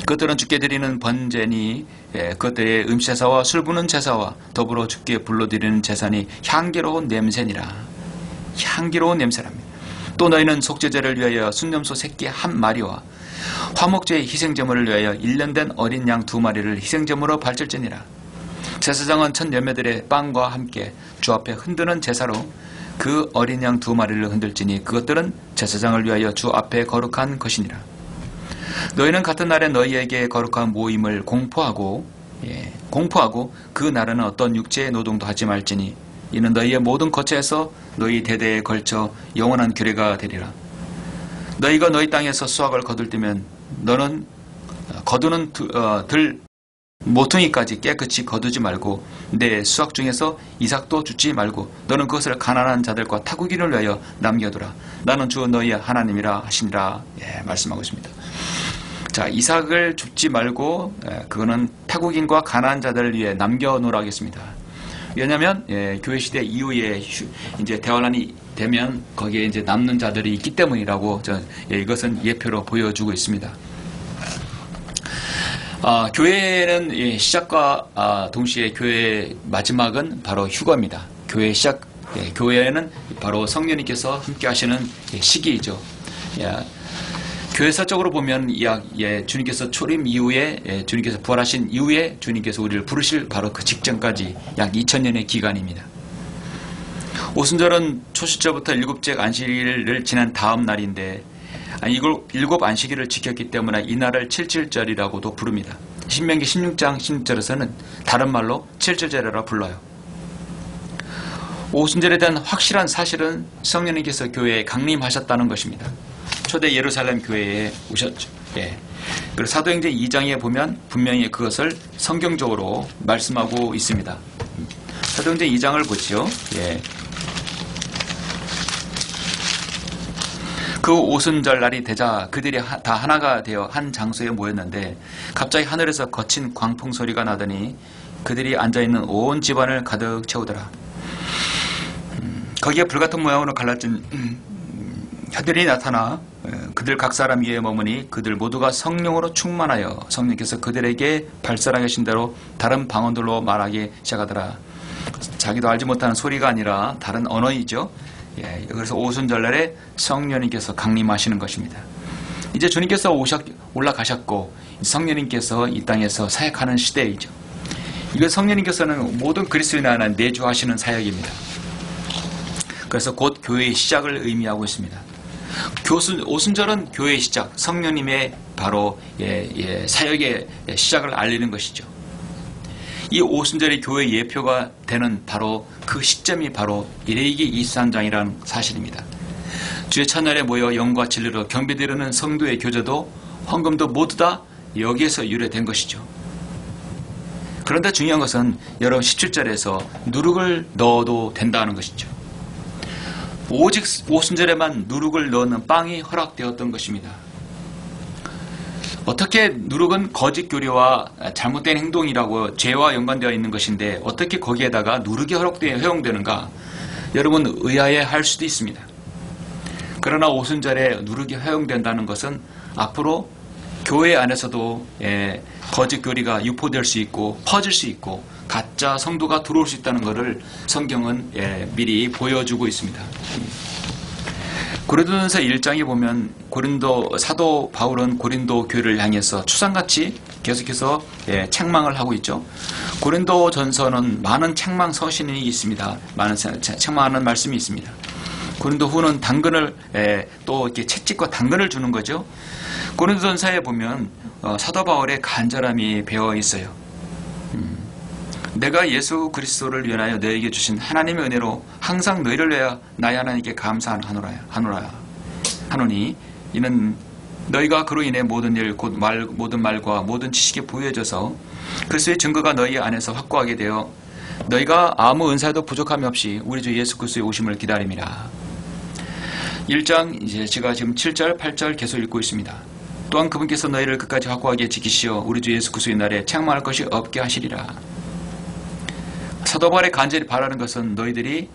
그것들은 주께 드리는 번제니 그것들의 음제사와 술 부는 제사와 더불어 주께 불러드리는 제사니 향기로운 냄새니라. 향기로운 냄새랍니다. 또 너희는 속죄제를 위하여 순념소 새끼 1마리와 화목제의 희생제물을 위하여 1년 된 어린 양 2마리를 희생제물로 바칠지니라. 제사장은 첫 열매들의 빵과 함께 주 앞에 흔드는 제사로 그 어린 양 2마리를 흔들지니 그것들은 제사장을 위하여 주 앞에 거룩한 것이니라. 너희는 같은 날에 너희에게 거룩한 모임을 공포하고 그 날에는 어떤 육체의 노동도 하지 말지니 이는 너희의 모든 거처에서 너희 대대에 걸쳐 영원한 규례가 되리라. 너희가 너희 땅에서 수확을 거둘 때면 너는 거두는 들 모퉁이까지 깨끗이 거두지 말고 내 수확 중에서 이삭도 줍지 말고 너는 그것을 가난한 자들과 타국인을 위하여 남겨두라. 나는 주 너희의 하나님이라 하시니라. 말씀하고 있습니다. 자, 이삭을 줍지 말고 그거는 타국인과 가난한 자들을 위해 남겨놓으라 하겠습니다. 왜냐하면 교회 시대 이후에 이제 대환란이 되면 거기에 이제 남는 자들이 있기 때문이라고 이것은 예표로 보여주고 있습니다. 교회는 시작과 동시에 교회의 마지막은 바로 휴거입니다. 교회의 시작, 교회는 바로 성령님께서 함께 하시는 시기이죠. 교회사적으로 보면 주님께서 초림 이후에 주님께서 부활하신 이후에 주님께서 우리를 부르실 바로 그 직전까지 약 2000년의 기간입니다. 오순절은 초실절부터 7째 안식일을 지난 다음 날인데 7 안식일을 지켰기 때문에 이 날을 칠칠절이라고도 부릅니다. 신명기 16장 16절에서는 다른 말로 칠칠절이라 불러요. 오순절에 대한 확실한 사실은 성령님께서 교회에 강림하셨다는 것입니다. 초대 예루살렘 교회에 오셨죠. 그리고 사도행전 2장에 보면 분명히 그것을 성경적으로 말씀하고 있습니다. 사도행전 2장을 보죠. 그 오순절 날이 되자 그들이 다 하나가 되어 한 장소에 모였는데 갑자기 하늘에서 거친 광풍 소리가 나더니 그들이 앉아있는 온 집안을 가득 채우더라. 거기에 불같은 모양으로 갈라진 혀들이 나타나 그들 각 사람 위에 머무니 그들 모두가 성령으로 충만하여 성령께서 그들에게 발설하신 대로 다른 방언들로 말하기 시작하더라. 자기도 알지 못하는 소리가 아니라 다른 언어이죠. 그래서 오순절날에 성령님께서 강림하시는 것입니다. 이제 주님께서 올라가셨고 성령님께서 이 땅에서 사역하는 시대이죠. 이거 성령님께서는 모든 그리스도인에 관한 내주하시는 사역입니다. 그래서 곧 교회의 시작을 의미하고 있습니다. 오순절은 교회의 시작, 성령님의 바로 사역의 시작을 알리는 것이죠. 이 오순절이 교회의 예표가 되는 바로 그 시점이 바로 일회기 23장이라는 사실입니다. 주의 첫날에 모여 영과 진리로 경배드리는 성도의 교제도 헌금도 모두 다 여기에서 유래된 것이죠. 그런데 중요한 것은 여러분 17절에서 누룩을 넣어도 된다는 것이죠. 오직 오순절에만 누룩을 넣는 빵이 허락되었던 것입니다. 어떻게 누룩은 거짓 교리와 잘못된 행동이라고 죄와 연관되어 있는 것인데 어떻게 거기에다가 누룩이 허용되는가? 여러분 의아해할 수도 있습니다. 그러나 오순절에 누룩이 허용된다는 것은 앞으로 교회 안에서도 거짓 교리가 유포될 수 있고 퍼질 수 있고 가짜 성도가 들어올 수 있다는 것을 성경은 미리 보여주고 있습니다. 고린도전서 1장에 보면 사도 바울은 고린도 교회를 향해서 추상같이 계속해서 책망을 하고 있죠. 고린도전서는 많은 책망 서신이 있습니다. 많은 책망하는 말씀이 있습니다. 고린도 후는 당근을 또 이렇게 채찍과 당근을 주는 거죠. 고린도전서에 보면 사도 바울의 간절함이 배어 있어요. 내가 예수 그리스도를 위하여 너에게 주신 하나님의 은혜로 항상 너희를 위하여 나의 하나님께 감사하노니 이는 너희가 그로 인해 모든 일 곧 모든 말과 모든 지식에 부유해져서 그리스도의 증거가 너희 안에서 확고하게 되어 너희가 아무 은사에도 부족함이 없이 우리 주 예수 그리스도의 오심을 기다림이라. 1장 이제 제가 지금 7절 8절 계속 읽고 있습니다. 또한 그분께서 너희를 끝까지 확고하게 지키시어 우리 주 예수 그리스도의 날에 책망할 것이 없게 하시리라. 사도 바울의 간절히 바라는 것은 너희들이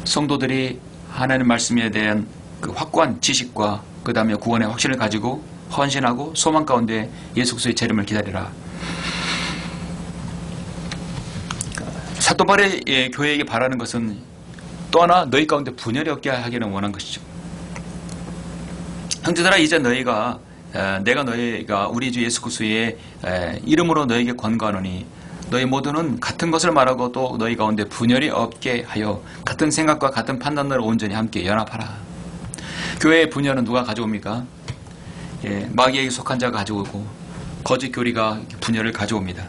성도들이 하나님 말씀에 대한 그 확고한 지식과 그 다음에 구원의 확신을 가지고 헌신하고 소망 가운데 예수 그리스도의 재림을 기다리라. 사도 바울의 교회에게 바라는 것은 또 하나 너희 가운데 분열이 없게 하기를 원한 것이죠. 형제들아 이제 너희가 우리 주 예수 그리스도의 이름으로 너희에게 권고하노니 너희 모두는 같은 것을 말하고 또 너희 가운데 분열이 없게 하여 같은 생각과 같은 판단으로 온전히 함께 연합하라. 교회의 분열은 누가 가져옵니까? 마귀에게 속한 자가 가져오고 거짓 교리가 분열을 가져옵니다.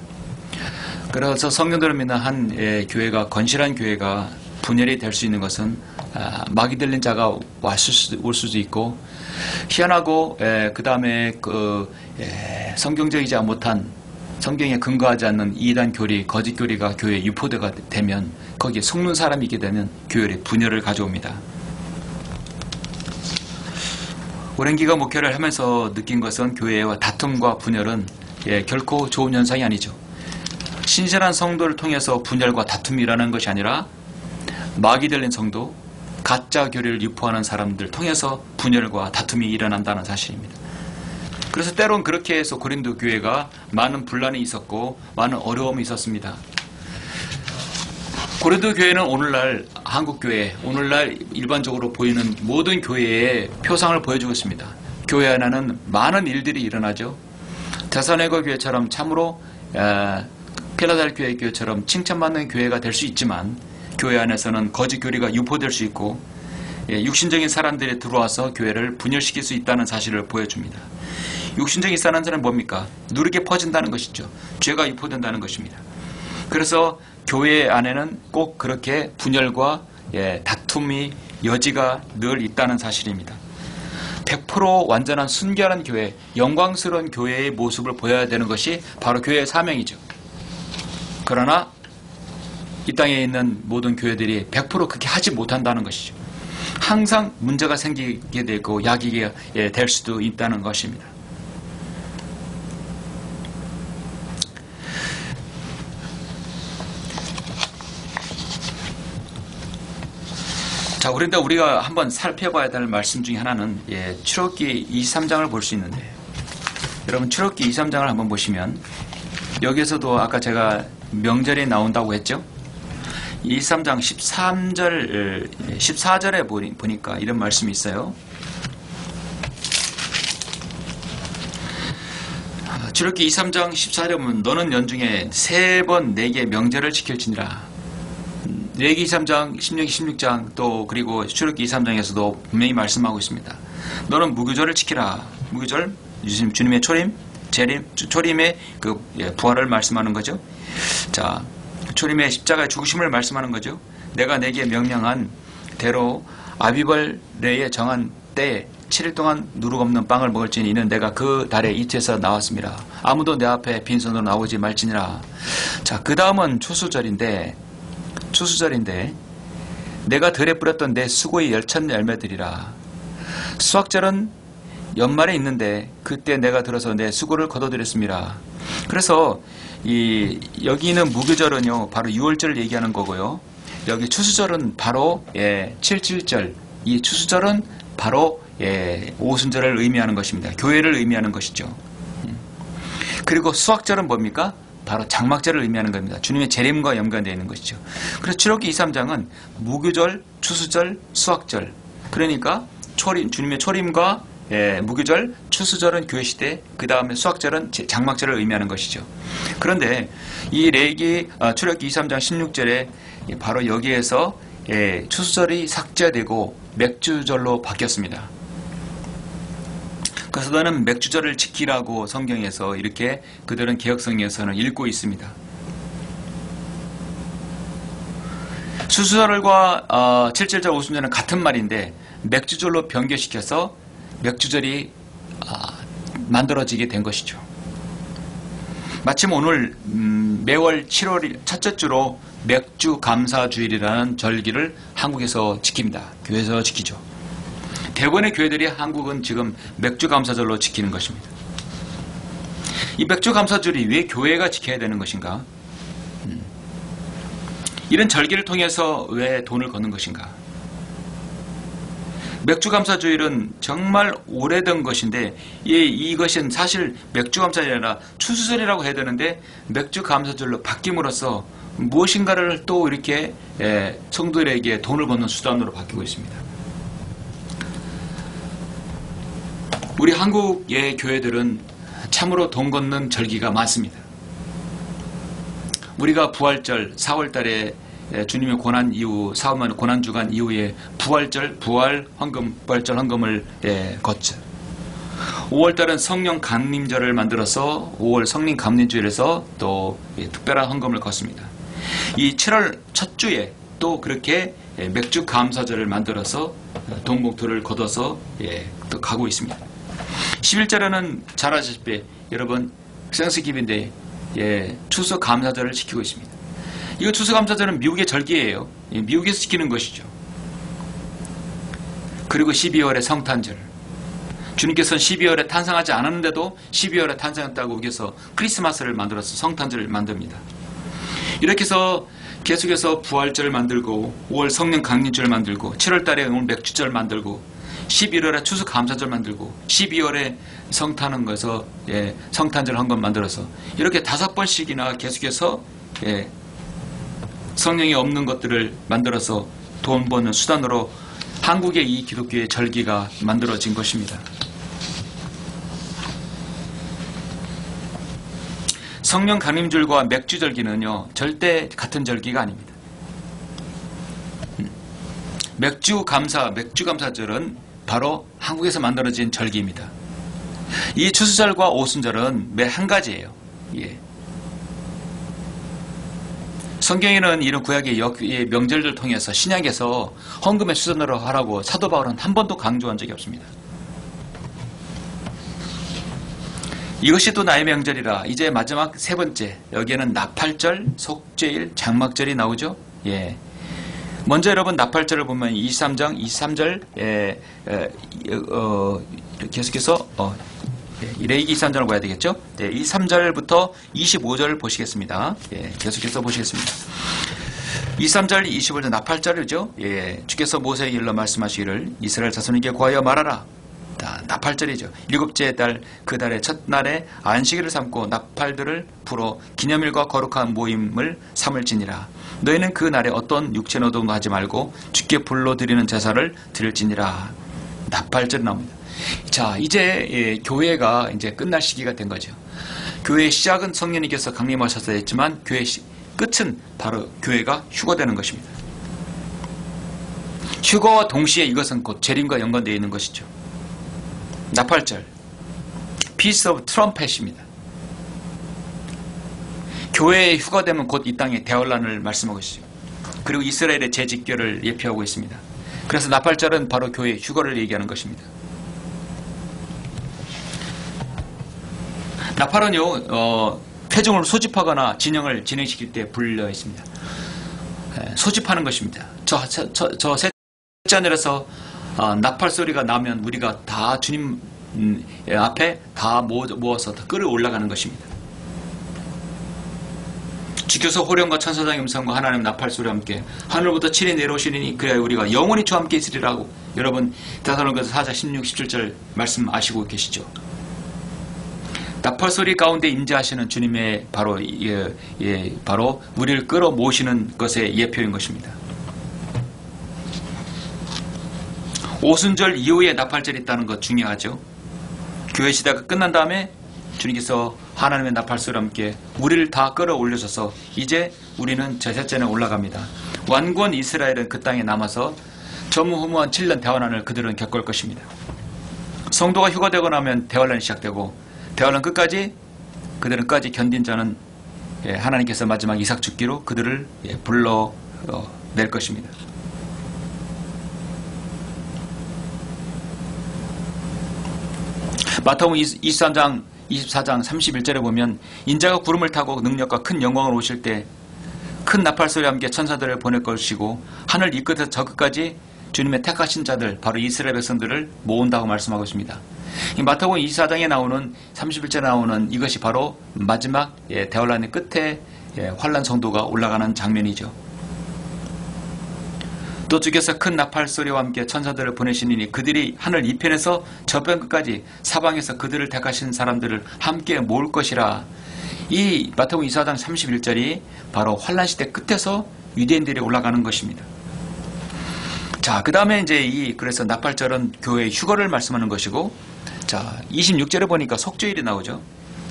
그래서 성령들을 믿는 한 교회가 건실한 교회가 분열이 될 수 있는 것은 마귀 들린 자가 올 수도 있고 희한하고 그 다음에 성경적이지 못한 성경에 근거하지 않는 이단 교리, 거짓 교리가 교회에 유포되가 되면 거기에 속는 사람이 있게 되면 교회에 분열을 가져옵니다. 오랜 기간 목회를 하면서 느낀 것은 교회와 다툼과 분열은 결코 좋은 현상이 아니죠. 신실한 성도를 통해서 분열과 다툼이 일어나는 것이 아니라 마귀 들린 성도, 가짜 교리를 유포하는 사람들 통해서 분열과 다툼이 일어난다는 사실입니다. 그래서 때론 그렇게 해서 고린도 교회가 많은 분란이 있었고 많은 어려움이 있었습니다. 고린도 교회는 오늘날 한국교회, 오늘날 일반적으로 보이는 모든 교회의 표상을 보여주고 있습니다. 교회 안에는 많은 일들이 일어나죠. 데살로니가 교회처럼 참으로 필라델피아 교회처럼 칭찬받는 교회가 될 수 있지만 교회 안에서는 거짓 교리가 유포될 수 있고 육신적인 사람들이 들어와서 교회를 분열시킬 수 있다는 사실을 보여줍니다. 육신적인 사람들은 뭡니까? 누르게 퍼진다는 것이죠. 죄가 유포된다는 것입니다. 그래서 교회 안에는 꼭 그렇게 분열과 다툼이 여지가 늘 있다는 사실입니다. 100% 완전한 순결한 교회, 영광스러운 교회의 모습을 보여야 되는 것이 바로 교회의 사명이죠. 그러나 이 땅에 있는 모든 교회들이 100% 그렇게 하지 못한다는 것이죠. 항상 문제가 생기게 되고 야기게 될 수도 있다는 것입니다. 자, 그런데 우리가 한번 살펴봐야 될 말씀 중에 하나는 출애굽기 23장을 볼 수 있는데, 여러분 출애굽기 23장을 한번 보시면 여기에서도 아까 제가 명절이 나온다고 했죠. 23장 14절에 보니까 이런 말씀이 있어요. 출애굽기 23장 14절에 보면 너는 연중에 3번 내게 명절을 지킬지니라. 레위기 23장, 16장 또 그리고 출애굽기 23장에서도 분명히 말씀하고 있습니다. 너는 무교절을 지키라. 무교절, 주님의 초림, 재림, 초림의 그 부활을 말씀하는 거죠. 자, 초림의 십자가의 죽으심을 말씀하는 거죠. 내가 내게 명령한 대로 아비벌레에 정한 때에 7일 동안 누룩 없는 빵을 먹을지니 이는 내가 그 달에 이태에서 나왔습니다. 아무도 내 앞에 빈손으로 나오지 말지니라. 자, 그 다음은 추수절인데 내가 들에 뿌렸던 내 수고의 열천 열매들이라. 수확절은 연말에 있는데 그때 내가 들어서 내 수고를 거둬들였습니다. 그래서 여기 있는 무교절은요 바로 6월절을 얘기하는 거고요. 여기 추수절은 바로 7.7절, 이 추수절은 바로 오순절을 의미하는 것입니다. 교회를 의미하는 것이죠. 그리고 수확절은 뭡니까? 바로 장막절을 의미하는 겁니다. 주님의 재림과 연관되어 있는 것이죠. 그래서 출애굽기 23장은 무교절, 추수절, 수확절, 그러니까 주님의 초림과 무교절, 추수절은 교회시대, 그 다음에 수확절은 장막절을 의미하는 것이죠. 그런데 이 출애굽기 23장 16절에 바로 여기에서 추수절이 삭제되고 맥주절로 바뀌었습니다. 그래서 너는 맥주절을 지키라고 성경에서 이렇게 그들은 개역성경에서는 읽고 있습니다. 추수절과 7.7절 오순절은 같은 말인데 맥주절로 변경시켜서 맥주절이 만들어지게 된 것이죠. 마침 오늘 매월 7월 첫째 주로 맥주감사주일이라는 절기를 한국에서 지킵니다. 교회에서 지키죠. 대부분의 교회들이 한국은 지금 맥주감사절로 지키는 것입니다. 이 맥주감사절이 왜 교회가 지켜야 되는 것인가? 이런 절기를 통해서 왜 돈을 걷는 것인가? 맥주감사주일은 정말 오래된 것인데 이것은 사실 맥주감사절이 아니라 추수절이라고 해야 되는데 맥주감사절로 바뀜으로써 무엇인가를 또 이렇게 성도들에게 돈을 걷는 수단으로 바뀌고 있습니다. 우리 한국의 교회들은 참으로 돈 걷는 절기가 많습니다. 우리가 부활절 4월달에 주님의 고난 이후 사흘만 고난주간 이후에 부활절 부활절 헌금을 걷죠. 5월달은 성령 강림절을 만들어서 5월 성령 강림주일에서 또 특별한 헌금을 걷습니다. 이 7월 첫 주에 또 그렇게 맥주 감사절을 만들어서 돈 봉투를 걷어서 또 가고 있습니다. 11절에는 잘 아시다시피 여러분 생스기브인데 추수 감사절을 지키고 있습니다. 이거 추수 감사절은 미국의 절기예요. 미국에서 지키는 것이죠. 그리고 12월에 성탄절. 주님께서는 12월에 탄생하지 않았는데도 12월에 탄생했다고 여기서 크리스마스를 만들어서 성탄절을 만듭니다. 이렇게 해서 계속해서 부활절을 만들고 5월 성령 강림절을 만들고 7월달에 오늘 맥주절 만들고 11월에 추수감사절 만들고 12월에 성탄한 것에서 성탄절 한 번 만들어서 이렇게 5번씩이나 계속해서 성령이 없는 것들을 만들어서 돈 버는 수단으로 한국의 이 기독교의 절기가 만들어진 것입니다. 성령 강림절과 맥주절기는요 절대 같은 절기가 아닙니다. 맥주감사절은 바로 한국에서 만들어진 절기입니다. 이 추수절과 오순절은 매 한 가지예요. 성경에는 이런 구약의 명절들 통해서 신약에서 헌금의 수단으로 하라고 사도 바울은 한 번도 강조한 적이 없습니다. 이것이 또 나의 명절이라. 이제 마지막 세 번째, 여기에는 나팔절, 속죄일, 장막절이 나오죠. 먼저 여러분 나팔절을 보면 23장 23절에 계속해서 레위기 23장을 봐야 되겠죠? 네, 23절부터 25절을 보시겠습니다. 계속해서 보시겠습니다. 23절 25절 나팔절이죠. 주께서 모세에게 일러 말씀하시기를 이스라엘 자손에게 고하여 말하라. 나팔절이죠. 일곱째 달 그 달의 첫날에 안식일을 삼고 나팔들을 불어 기념일과 거룩한 모임을 삼을지니라. 너희는 그 날에 어떤 육체 노동도 하지 말고 주께 불러 드리는 제사를 드릴지니라. 나팔절이 나옵니다. 자, 이제 교회가 이제 끝날 시기가 된 거죠. 교회의 시작은 성령님께서 강림하셔서 했지만 교회의 끝은 바로 교회가 휴거되는 것입니다. 휴거와 동시에 이것은 곧 재림과 연관되어 있는 것이죠. 나팔절, 피스 오브 트럼펫입니다. 교회의 휴거되면 곧 이 땅에 대환란을 말씀하고 있어요. 그리고 이스라엘의 재집결을 예표하고 있습니다. 그래서 나팔절은 바로 교회의 휴거를 얘기하는 것입니다. 나팔은요, 회중을 소집하거나 진영을 진행시킬 때 불려 있습니다. 소집하는 것입니다. 저 셋째 하늘에서 나팔 소리가 나면 우리가 다 주님 앞에 다 모아서 다 끌어올라가는 것입니다. 주께서 호령과 천사장의 음성과 하나님 나팔 소리와 함께 하늘부터 친히 내려오시리니 그래야 우리가 영원히 주와 함께 있으리라고 여러분 데살로니가서 4장 16, 17절 말씀 아시고 계시죠? 나팔 소리 가운데 임재하시는 주님의 바로 바로 우리를 끌어모시는 것의 예표인 것입니다. 오순절 이후에 나팔절이 있다는 것 중요하죠. 교회 시대가 끝난 다음에 주님께서 하나님의 나팔 소리와 함께 우리를 다 끌어올려셔서 이제 우리는 제셋전에 올라갑니다. 완전 이스라엘은 그 땅에 남아서 전무후무한 7년 대환란을 그들은 겪을 것입니다. 성도가 휴거되고 나면 대환란이 시작되고 대환란 끝까지 그들은 끝까지 견딘 자는 하나님께서 마지막 이삭 죽기로 그들을 불러낼 것입니다. 마태복음 23장 24장 31절에 보면 인자가 구름을 타고 능력과 큰 영광을 오실 때 큰 나팔 소리와 함께 천사들을 보낼 것이고 하늘 이 끝에서 저 끝까지 주님의 택하신 자들 바로 이스라엘 백성들을 모은다고 말씀하고 있습니다. 마태복음 24장에 나오는 31절에 나오는 이것이 바로 마지막 대환란의 끝에 환란 성도가 올라가는 장면이죠. 또 주께서 큰 나팔 소리와 함께 천사들을 보내시니 그들이 하늘 이편에서 저편 끝까지 사방에서 그들을 택하신 사람들을 함께 모을 것이라. 이 마태복음 24장 31절이 바로 환란 시대 끝에서 유대인들이 올라가는 것입니다. 자, 그 다음에 이제 그래서 나팔절은 교회의 휴거를 말씀하는 것이고, 자, 26절에 보니까 속죄일이 나오죠.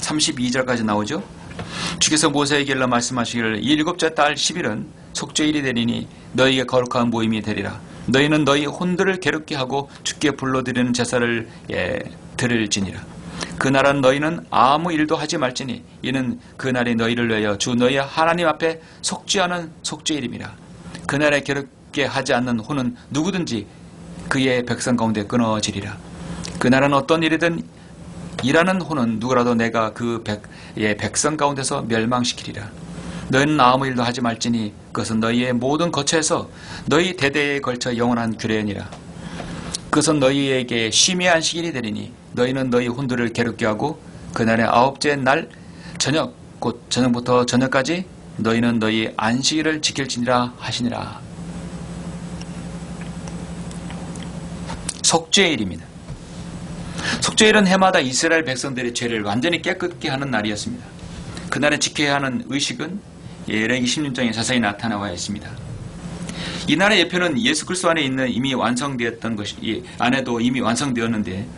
32절까지 나오죠. 주께서 모세에게 일러 말씀하시기를 이 일곱째 달 10일은 속죄일이 되리니 너희에게 거룩한 모임이 되리라. 너희는 너희 혼들을 괴롭게 하고 주께 불러드리는 제사를 드릴지니라. 그날은 너희는 아무 일도 하지 말지니 이는 그날이 너희를 위하여 주 너희 하나님 앞에 속죄하는 속죄일임이라. 그날에 괴롭게 하지 않는 혼은 누구든지 그의 백성 가운데 끊어지리라. 그날은 어떤 일이든 일하는 혼은 누구라도 내가 그 백성 가운데서 멸망시키리라. 너희는 아무 일도 하지 말지니 그것은 너희의 모든 거처에서 너희 대대에 걸쳐 영원한 규례니라. 그것은 너희에게 쉼의 안식일이 되리니 너희는 너희 혼들을 괴롭게 하고 그날의 아홉째 날 저녁 곧 저녁부터 저녁까지 너희는 너희 안식일을 지킬지니라 하시니라. 속죄일입니다. 속죄일은 해마다 이스라엘 백성들의 죄를 완전히 깨끗게 하는 날이었습니다. 그날에 지켜야 하는 의식은 레위기 16장에 자세히 나타나와 있습니다. 이날의 예표는 예수 그리스도 안에 있는 이미 완성되었던 것이 안에도 이미 완성되었는데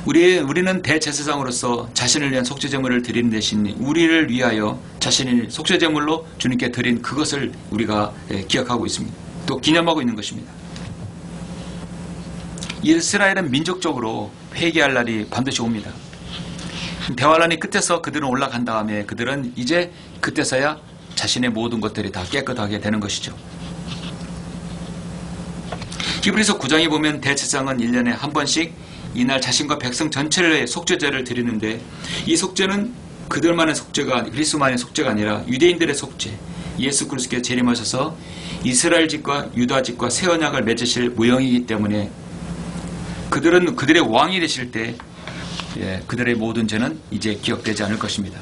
우리는 대제사장으로서 자신을 위한 속죄제물을 드리는 대신 우리를 위하여 자신의 속죄제물로 주님께 드린 그것을 우리가 기억하고 있습니다. 또 기념하고 있는 것입니다. 이스라엘은 민족적으로 회개할 날이 반드시 옵니다. 대환란이 끝에서 그들은 올라간 다음에 그들은 이제 그때서야 자신의 모든 것들이 다 깨끗하게 되는 것이죠. 히브리서 9장에 보면 대제사장은 1년에 한 번씩 이날 자신과 백성 전체를 속죄제를 드리는데 이 속죄는 그들만의 속죄가 그리스도만의 속죄가 아니라 유대인들의 속죄, 예수 그리스도께 재림하셔서 이스라엘 집과 유다 집과 새 언약을 맺으실 무형이기 때문에 그들은 그들의 왕이 되실 때 그들의 모든 죄는 이제 기억되지 않을 것입니다.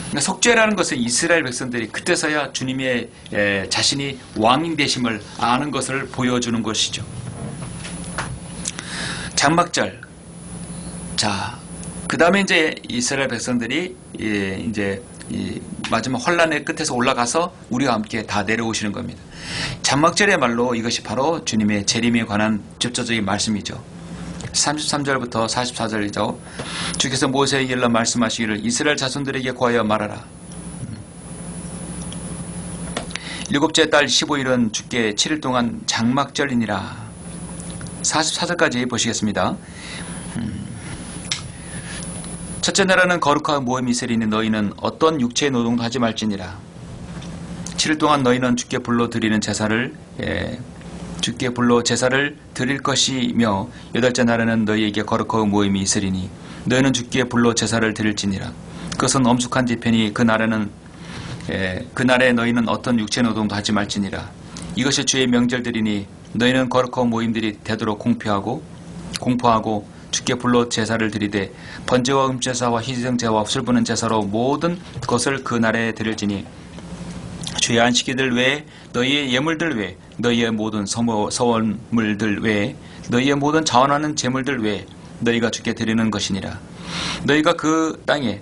그러니까 속죄라는 것은 이스라엘 백성들이 그때서야 주님의 자신이 왕인 되심을 아는 것을 보여주는 것이죠. 장막절. 자, 그 다음에 이제 이스라엘 백성들이 이제 이 마지막 환란의 끝에서 올라가서 우리와 함께 다 내려오시는 겁니다. 장막절의 말로 이것이 바로 주님의 재림에 관한 직접적인 말씀이죠. 33절부터 44절이죠. 주께서 모세에게 일러 말씀하시기를 이스라엘 자손들에게 구하여 말하라. 일곱째 달 15일은 주께 7일 동안 장막절이니라. 44절까지 보시겠습니다. 첫째 날에는 거룩한 모험이 있으리니 너희는 어떤 육체의 노동도 하지 말지니라. 7일 동안 너희는 주께 불러 드리는 제사를 드릴 것이며 여덟째 날에는 너희에게 거룩한 모임이 있으리니 너희는 주께 불러 제사를 드릴지니라. 그것은 엄숙한 지편이 그날에 너희는 어떤 육체 노동도 하지 말지니라. 이것이 주의 명절들이니 너희는 거룩한 모임들이 되도록 공포하고 주께 불러 제사를 드리되 번제와 음제사와 희생제와 술 부는 제사로 모든 것을 그날에 드릴지니 주의 안식일들 외에 너희의 예물들 외에 너희의 모든 서원물들 외에 너희의 모든 자원하는 제물들 외에 너희가 주께 드리는 것이니라. 너희가 그 땅에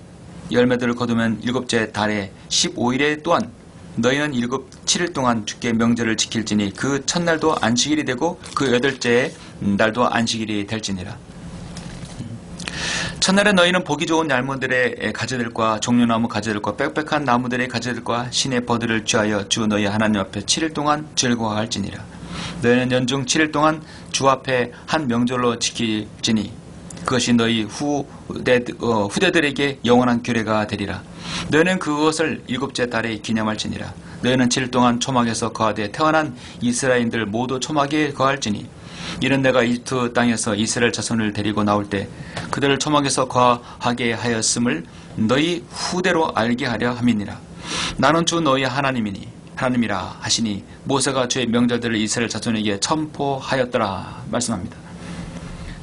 열매들을 거두면 일곱째 달에 15일에 또한 너희는 7일 동안 주께 명절을 지킬지니 그 첫날도 안식일이 되고 그 여덟째 날도 안식일이 될지니라. 첫날에 너희는 보기 좋은 얄몬들의 가지들과 종려나무 가지들과 빽빽한 나무들의 가지들과 신의 버들을 취하여 주 너희 하나님 앞에 7일 동안 즐거워할지니라. 너희는 연중 7일 동안 주 앞에 한 명절로 지킬지니 그것이 너희 후대들에게 영원한 규례가 되리라. 너희는 그것을 일곱째 달에 기념할지니라. 너희는 7일 동안 초막에서 거하되 태어난 이스라엘인들 모두 초막에 거할지니 이는 내가 이집트 땅에서 이스라엘 자손을 데리고 나올 때 그들을 초막에서 거하게 하였음을 너희 후대로 알게 하려 함이니라. 나는 주 너희 하나님이라 하시니 모세가 주의 명절들을 이스라엘 자손에게 선포하였더라 말씀합니다.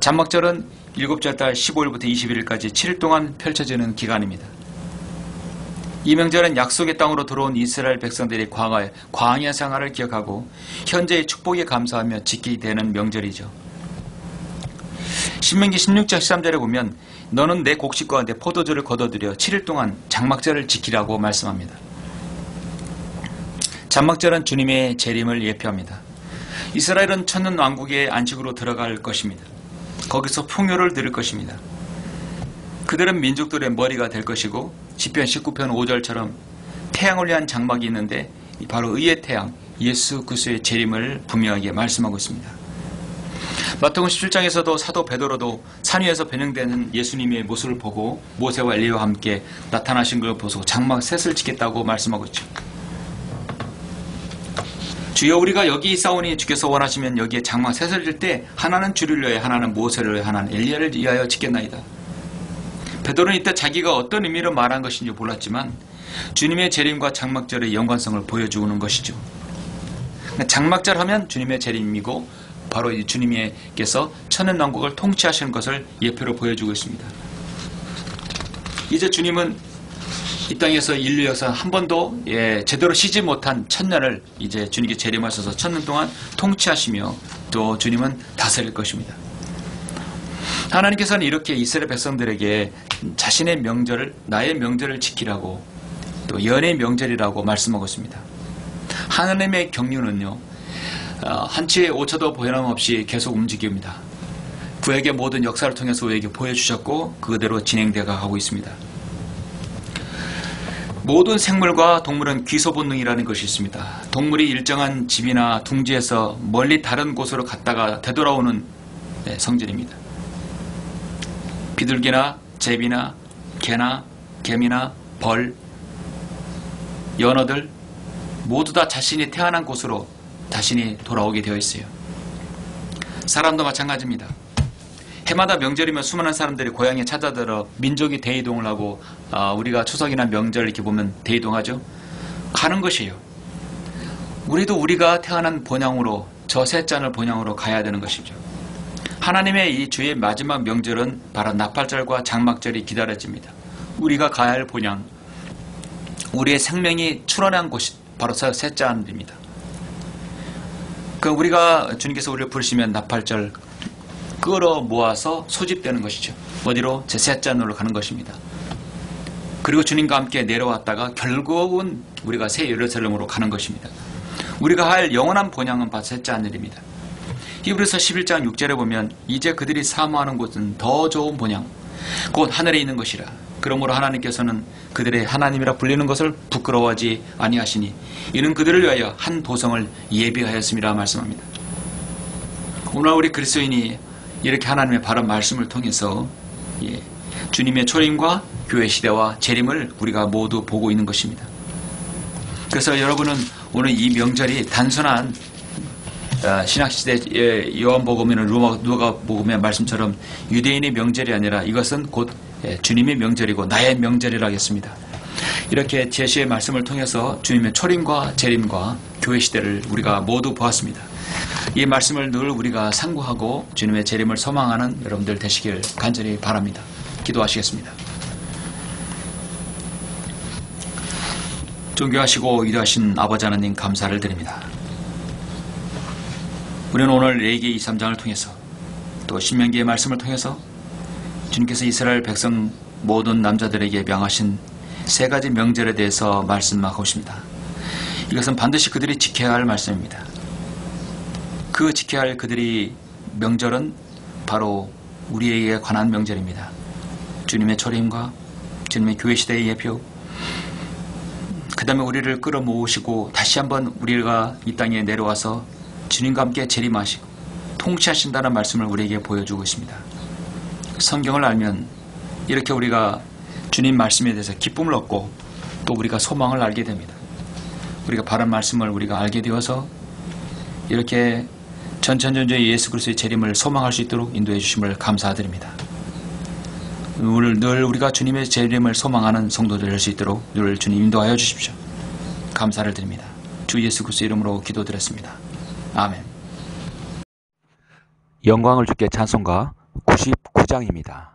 장막절은 일곱째 달 15일부터 21일까지 7일 동안 펼쳐지는 기간입니다. 이 명절은 약속의 땅으로 들어온 이스라엘 백성들이 광야 생활을 기억하고 현재의 축복에 감사하며 지키게 되는 명절이죠. 신명기 16장 13절에 보면 너는 내 곡식 가운데 포도주를 거둬들여 7일 동안 장막절을 지키라고 말씀합니다. 장막절은 주님의 재림을 예표합니다. 이스라엘은 천년 왕국의 안식으로 들어갈 것입니다. 거기서 풍요를 누릴 것입니다. 그들은 민족들의 머리가 될 것이고 시편 19편 5절처럼 태양을 위한 장막이 있는데 바로 의의 태양 예수 그리스도의 재림을 분명하게 말씀하고 있습니다. 마태복음 17장에서도 사도 베드로도 산 위에서 변형되는 예수님의 모습을 보고 모세와 엘리야와 함께 나타나신 걸 보고 장막 셋을 짓겠다고 말씀하고 있죠. 주여 우리가 여기 있사오니 주께서 원하시면 여기에 장막 셋을 질 때 하나는 주를 위하여 하나는 모세를 위하여 하나는 엘리야를 위하여 짓겠나이다. 베드로는 이때 자기가 어떤 의미로 말한 것인지 몰랐지만 주님의 재림과 장막절의 연관성을 보여주는 것이죠. 장막절 하면 주님의 재림이고 바로 이 주님께서 천년왕국을 통치하시는 것을 예표로 보여주고 있습니다. 이제 주님은 이 땅에서 인류 역사 한 번도 제대로 쉬지 못한 천년을 이제 주님께 재림하셔서 천년 동안 통치하시며 또 주님은 다스릴 것입니다. 하나님께서는 이렇게 이스라엘 백성들에게 자신의 명절을 나의 명절을 지키라고 또 연의 명절이라고 말씀하고 있습니다. 하나님의 경륜은요 한치의 오차도 보여남없이 계속 움직입니다. 구약의 모든 역사를 통해서 우리에게 보여주셨고 그대로 진행되어 가고 있습니다. 모든 생물과 동물은 귀소 본능이라는 것이 있습니다. 동물이 일정한 집이나 둥지에서 멀리 다른 곳으로 갔다가 되돌아오는 성질입니다. 비둘기나 제비나 개나 개미나 벌, 연어들 모두 다 자신이 태어난 곳으로 자신이 돌아오게 되어 있어요. 사람도 마찬가지입니다. 해마다 명절이면 수많은 사람들이 고향에 찾아들어 민족이 대이동을 하고 우리가 추석이나 명절 이렇게 보면 대이동하죠. 가는 것이에요. 우리도 우리가 태어난 본향으로, 저 셋째 날 본향으로 가야 되는 것이죠. 하나님의 이 주의 마지막 명절은 바로 나팔절과 장막절이 기다려집니다. 우리가 가야 할 본향, 우리의 생명이 출원한 곳이 바로 셋째 하늘입니다. 우리가 주님께서 우리를 부르시면 나팔절 끌어 모아서 소집되는 것이죠. 어디로? 제 셋째 하늘로 가는 것입니다. 그리고 주님과 함께 내려왔다가 결국은 우리가 새 예루살렘으로 가는 것입니다. 우리가 할 영원한 본향은 바로 셋째 하늘입니다. 히브리서 11장 6절에 보면 이제 그들이 사모하는 곳은 더 좋은 본향 곧 하늘에 있는 것이라. 그러므로 하나님께서는 그들의 하나님이라 불리는 것을 부끄러워하지 아니하시니 이는 그들을 위하여 한 도성을 예비하였음이라 말씀합니다. 오늘 우리 그리스도인이 이렇게 하나님의 바른 말씀을 통해서 주님의 초림과 교회 시대와 재림을 우리가 모두 보고 있는 것입니다. 그래서 여러분은 오늘 이 명절이 단순한 신학시대 요한복음이나 누가복음의 말씀처럼 유대인의 명절이 아니라 이것은 곧 주님의 명절이고 나의 명절이라 하겠습니다. 이렇게 제시의 말씀을 통해서 주님의 초림과 재림과 교회 시대를 우리가 모두 보았습니다. 이 말씀을 늘 우리가 상고하고 주님의 재림을 소망하는 여러분들 되시길 간절히 바랍니다. 기도하시겠습니다. 존귀하시고 위대하신 아버지 하나님 감사를 드립니다. 우리는 오늘 레위기 23장을 통해서 또 신명기의 말씀을 통해서 주님께서 이스라엘 백성 모든 남자들에게 명하신 세 가지 명절에 대해서 말씀하고 있습니다. 이것은 반드시 그들이 지켜야 할 말씀입니다. 그 지켜야 할 그들이 명절은 바로 우리에게 관한 명절입니다. 주님의 초림과 주님의 교회 시대의 예표, 그 다음에 우리를 끌어모으시고 다시 한번 우리가 이 땅에 내려와서 주님과 함께 재림하시고 통치하신다는 말씀을 우리에게 보여주고 있습니다. 성경을 알면 이렇게 우리가 주님 말씀에 대해서 기쁨을 얻고 또 우리가 소망을 알게 됩니다. 우리가 바른 말씀을 우리가 알게 되어서 이렇게 전천전주의 예수 그리스도의 재림을 소망할 수 있도록 인도해 주심을 감사드립니다. 늘 우리가 주님의 재림을 소망하는 성도들 될 수 있도록 늘 주님 인도하여 주십시오. 감사를 드립니다. 주 예수 그리스도 이름으로 기도드렸습니다. 아멘. 영광을 주께 찬송가 99장입니다.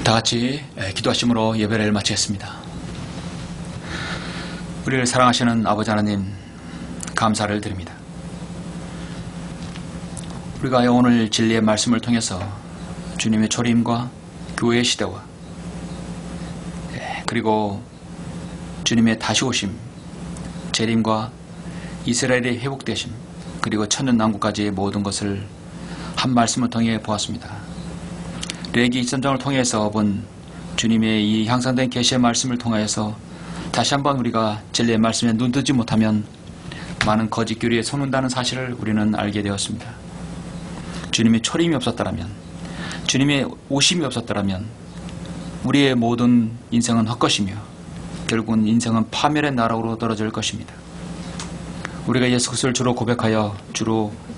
다 같이 기도하심으로 예배를 마치겠습니다. 우리를 사랑하시는 아버지 하나님, 감사를 드립니다. 우리가 오늘 진리의 말씀을 통해서 주님의 초림과 교회의 시대와 그리고 주님의 다시 오심, 재림과 이스라엘의 회복되심, 그리고 천년왕국까지의 모든 것을 한 말씀을 통해 보았습니다. 레기 23장을 통해서 본 주님의 이 향상된 계시의 말씀을 통하여서 다시 한번 우리가 진리의 말씀에 눈뜨지 못하면 많은 거짓 교리에 속는다는 사실을 우리는 알게 되었습니다. 주님의 초림이 없었더라면, 주님의 오심이 없었더라면 우리의 모든 인생은 헛것이며 결국은 인생은 파멸의 나락으로 떨어질 것입니다. 우리가 예수 그리스도를 주로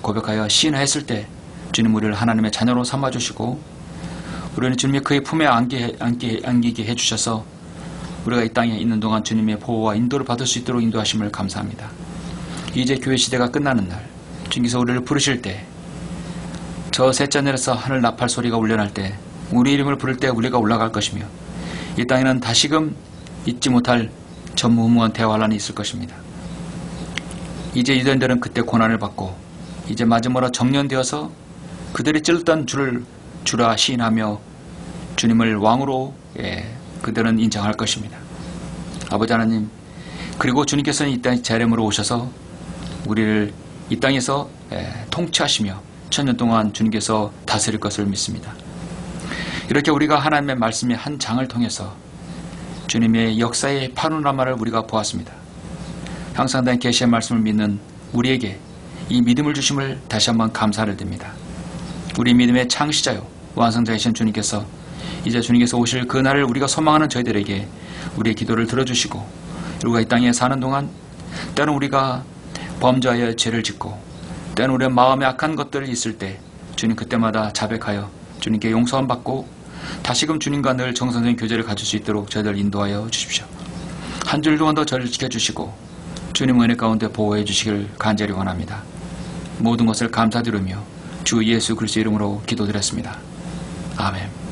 고백하여 시인하였을 때 주님 우리를 하나님의 자녀로 삼아주시고 우리는 주님의 그의 품에 안기게 해주셔서 우리가 이 땅에 있는 동안 주님의 보호와 인도를 받을 수 있도록 인도하심을 감사합니다. 이제 교회 시대가 끝나는 날 주님께서 우리를 부르실 때 저 셋째 하늘에서 하늘 나팔 소리가 울려날 때 우리 이름을 부를 때 우리가 올라갈 것이며 이 땅에는 다시금 잊지 못할 전무후무한 대환란이 있을 것입니다. 이제 유대인들은 그때 고난을 받고 이제 마지막으로 정년되어서 그들이 찔렀던 주라 시인하며 주님을 왕으로 그들은 인정할 것입니다. 아버지 하나님, 그리고 주님께서는 이 땅에 재림으로 오셔서 우리를 이 땅에서 통치하시며 천년 동안 주님께서 다스릴 것을 믿습니다. 이렇게 우리가 하나님의 말씀의 한 장을 통해서 주님의 역사의 파노라마를 우리가 보았습니다. 향상된 계시의 말씀을 믿는 우리에게 이 믿음을 주심을 다시 한번 감사를 드립니다. 우리 믿음의 창시자요 완성자이신 주님께서 이제 주님께서 오실 그 날을 우리가 소망하는 저희들에게 우리의 기도를 들어주시고 우리가 이 땅에 사는 동안 때는 우리가 범죄하여 죄를 짓고 때는 우리의 마음에 악한 것들이 있을 때 주님 그때마다 자백하여 주님께 용서함 받고 다시금 주님과 늘 정상적인 교제를 가질 수 있도록 저희들 인도하여 주십시오. 한 주일 동안도 저를 지켜주시고 주님 은혜 가운데 보호해 주시길 간절히 원합니다. 모든 것을 감사드리며 주 예수 그리스도 이름으로 기도드렸습니다. 아멘.